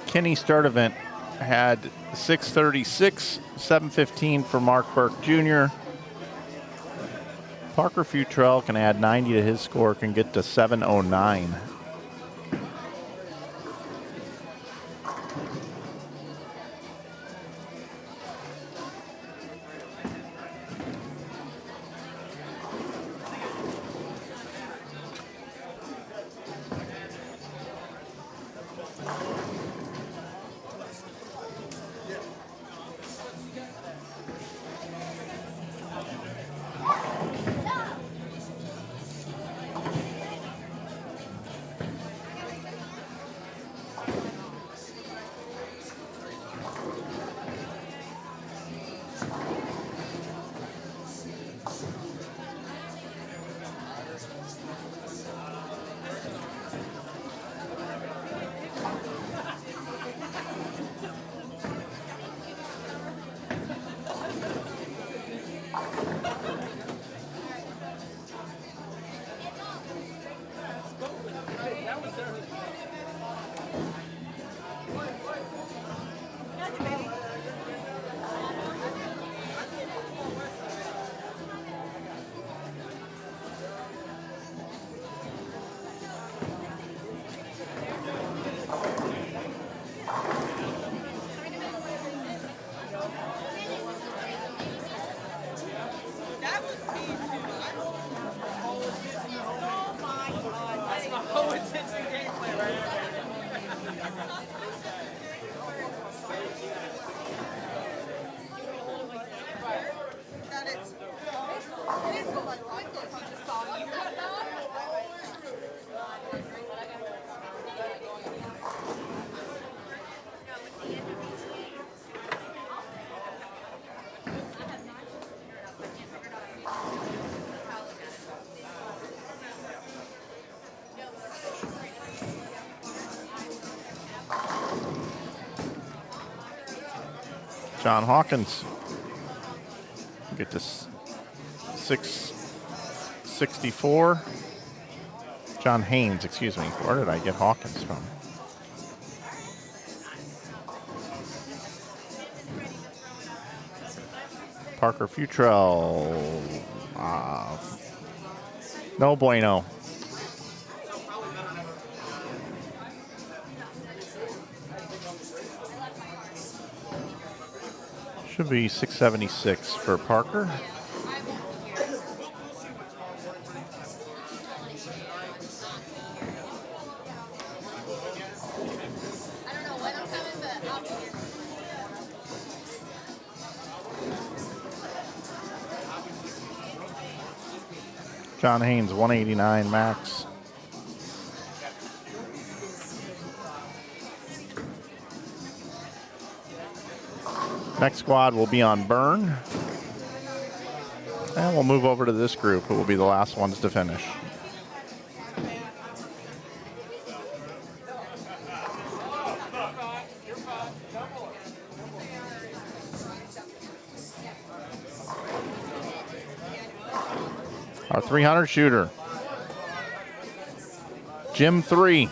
Kenny start event had 636, 715 for Mark Burke Jr. Parker Futrell can add 90 to his score, can get to 709. John Hawkins. Get to 664. John Haynes, excuse me. Where did I get Hawkins from? Parker Futrell. No bueno. Should be 676 for Parker. John Haynes, 189 max. Next squad will be on Burn. And we'll move over to this group, who will be the last ones to finish. Our 300 shooter, Jim 3.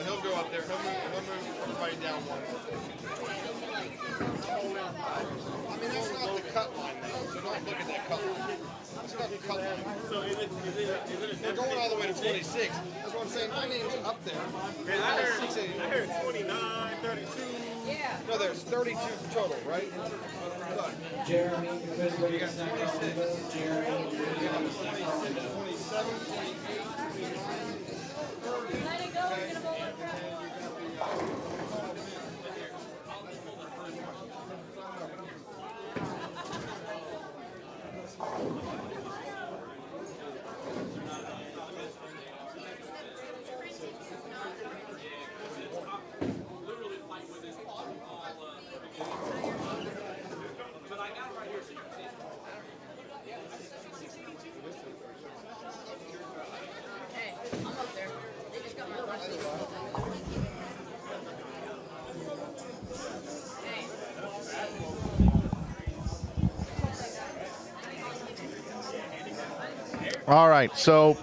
He'll go up there. He'll move everybody down one. I mean, that's not the cut line, though, so don't look at that cut line. That's not the cut line. So they're going all the way to 26. That's what I'm saying. My name's up there. Man, I heard 29, 32. Yeah. No, there's 32 total, right? Jeremy, you got 26. Jeremy, You got 26, 27, 28. Let it go. We're going to bowl up front. All right, so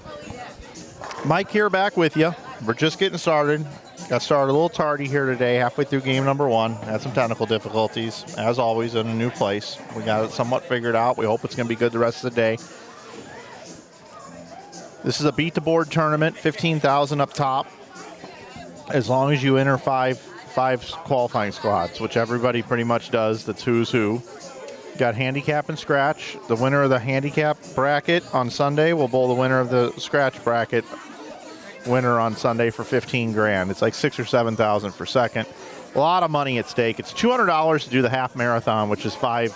Mike here back with you. We're just getting started. Got started a little tardy here today, halfway through game number 1. Had some technical difficulties, as always, in a new place. We got it somewhat figured out. We hope it's going to be good the rest of the day. This is a beat-the-board tournament, 15,000 up top, as long as you enter five qualifying squads, which everybody pretty much does. That's who's who. Got handicap and scratch. The winner of the handicap bracket on Sunday will bowl the winner of the scratch bracket winner on Sunday for 15 grand. It's like 6,000 or 7,000 for second. A lot of money at stake. It's $200 to do the half marathon, which is five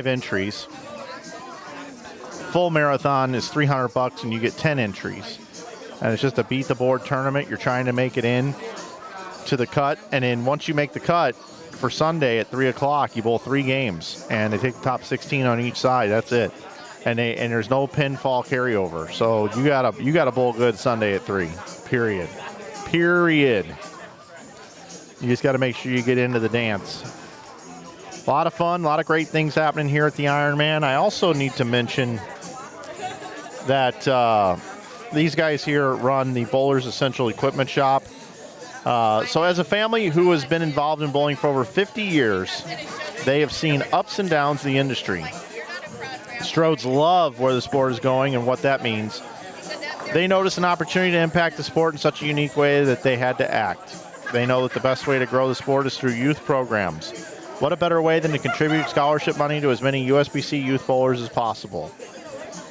entries. Full marathon is $300 and you get 10 entries. And it's just a beat the board tournament. You're trying to make it in to the cut, and then once you make the cut for Sunday at 3 o'clock, you bowl 3 games, and they take the top 16 on each side. That's it. And there's no pinfall carryover. So you gotta bowl good Sunday at 3. Period. You just got to make sure you get into the dance. A lot of fun, a lot of great things happening here at the Ironman. I also need to mention that these guys here run the Bowlers Essential Equipment Shop. So as a family who has been involved in bowling for over 50 years, they have seen ups and downs in the industry. Strodes love where the sport is going and what that means. They noticed an opportunity to impact the sport in such a unique way that they had to act. They know that the best way to grow the sport is through youth programs. What a better way than to contribute scholarship money to as many USBC youth bowlers as possible.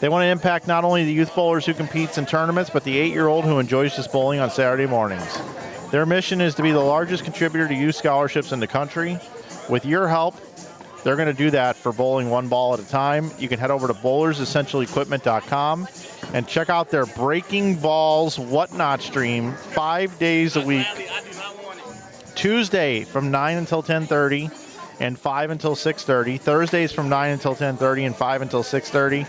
They want to impact not only the youth bowlers who competes in tournaments, but the 8-year-old who enjoys just bowling on Saturday mornings. Their mission is to be the largest contributor to youth scholarships in the country. With your help, they're going to do that for bowling one ball at a time. You can head over to bowlersessentialequipment.com and check out their Breaking Balls Whatnot stream 5 days a week. Tuesday from 9 until 10:30 and 5 until 6:30. Thursdays from 9 until 10:30 and 5 until 6:30.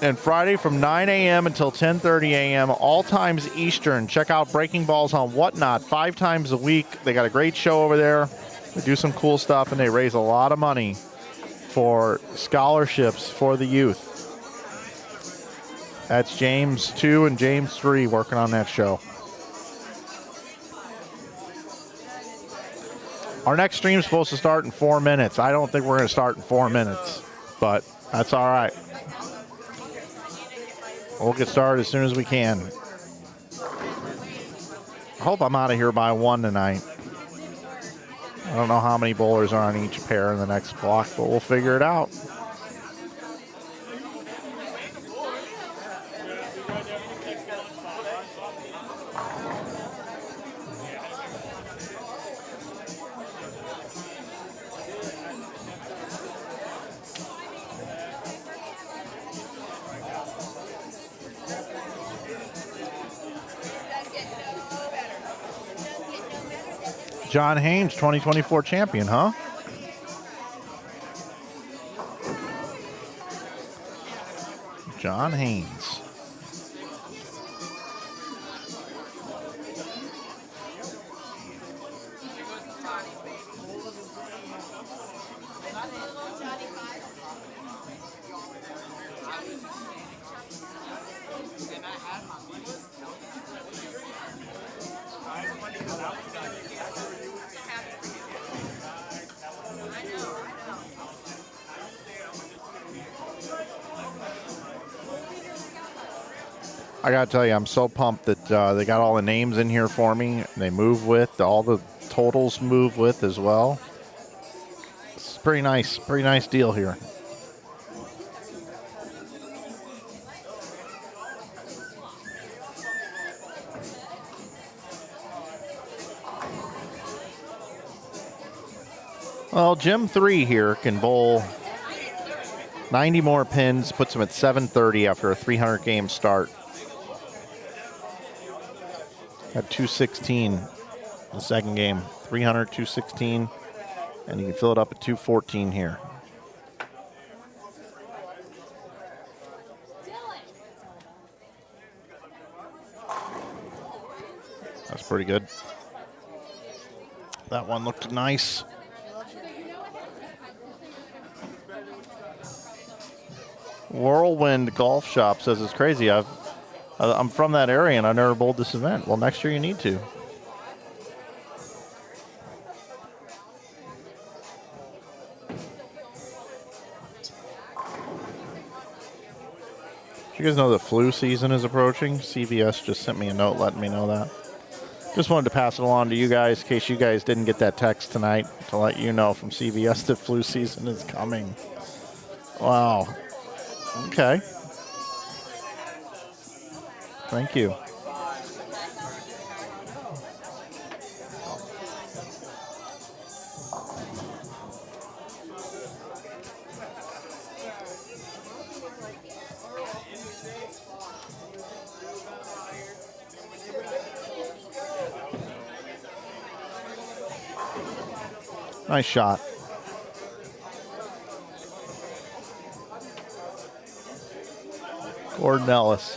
And Friday from 9 a.m. until 10:30 a.m., all times Eastern. Check out Breaking Balls on Whatnot 5 times a week. They got a great show over there. They do some cool stuff, and they raise a lot of money for scholarships for the youth. That's James 2 and James 3 working on that show. Our next stream is supposed to start in 4 minutes. I don't think we're going to start in 4 minutes, but that's all right. We'll get started as soon as we can. I hope I'm out of here by 1 tonight. I don't know how many bowlers are on each pair in the next block, but we'll figure it out. John Haynes, 2024 champion, huh? John Haynes. I gotta tell you, I'm so pumped that they got all the names in here for me. They move with, all the totals move with as well. It's pretty nice deal here. Well, Jim 3 here can bowl 90 more pins, puts him at 730 after a 300 game start. Had 216 the second game, 300, 216, and you can fill it up at 214 here. That's pretty good. That one looked nice. Whirlwind Golf Shop says it's crazy. I'm from that area and I've never bowled this event. Well, next year you need to. You guys know the flu season is approaching? CVS just sent me a note letting me know that. Just wanted to pass it along to you guys in case you guys didn't get that text tonight to let you know from CVS that flu season is coming. Wow. Okay. Thank you. Nice shot. Gordon Ellis.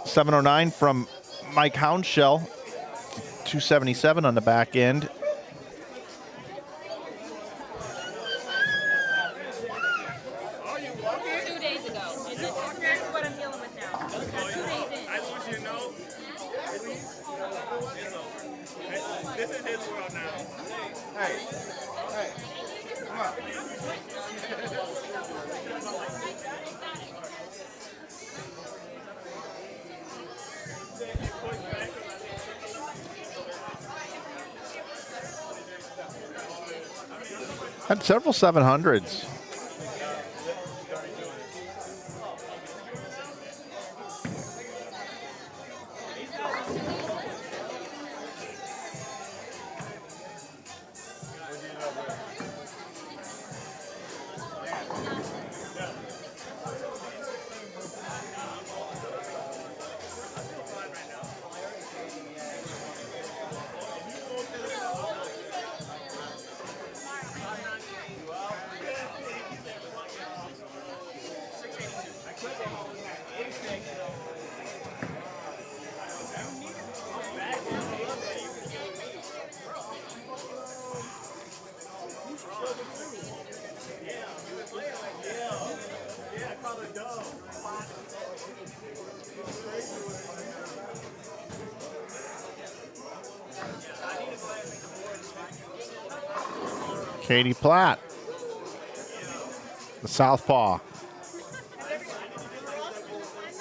.709 from Mike Houndshell. 277 on the back end. Had several 700s. Katie Platt, the southpaw.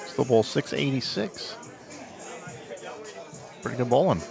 Still bowl 686. Pretty good bowling.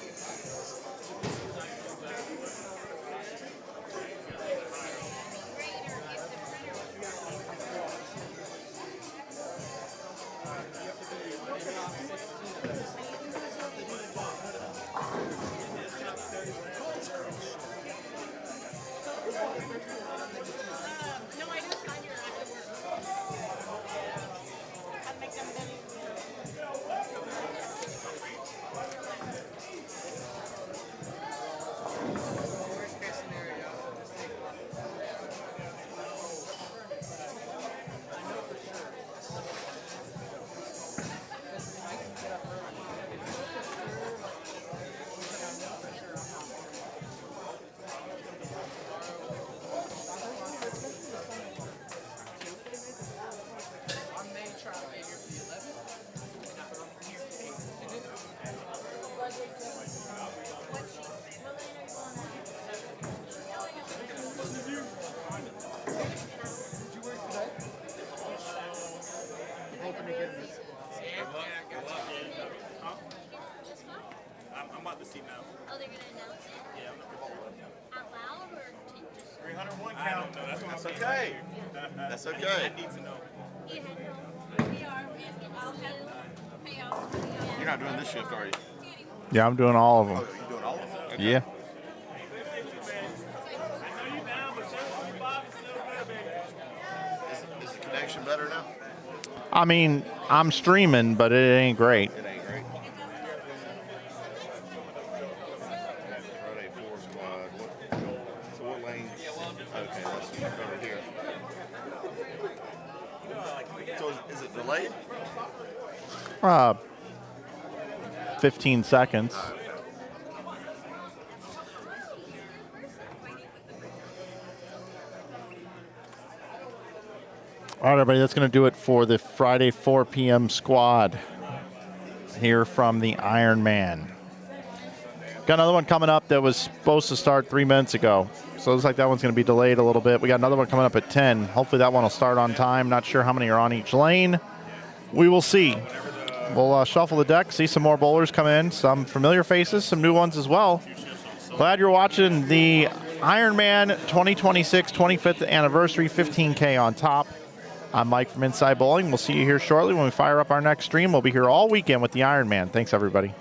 I'm about to see now. Oh, they're gonna announce it? Yeah, I'm Out loud or just? 301 count. No, that's what I'm saying. Okay. That's okay. I need to know. Yeah, we are. I'll have payouts. You're not doing this shift, are you? Yeah, I'm doing all of them. Oh, you're doing all of them? Okay. Yeah. Is the connection better now? I mean, I'm streaming, but it ain't great. It ain't great. Friday 4 squad. So what lane? Okay, that's over here. So is it delayed? 15 seconds. All right, everybody, that's going to do it for the Friday 4 p.m. squad here from the Iron Man. Got another one coming up that was supposed to start 3 minutes ago. So it looks like that one's going to be delayed a little bit. We got another one coming up at 10. Hopefully that one will start on time. Not sure how many are on each lane. We will see. We'll shuffle the deck, see some more bowlers come in. Some familiar faces, some new ones as well. Glad you're watching the Ironman 2026 25th anniversary 15K on top. I'm Mike from Inside Bowling. We'll see you here shortly when we fire up our next stream. We'll be here all weekend with the Ironman. Thanks, everybody.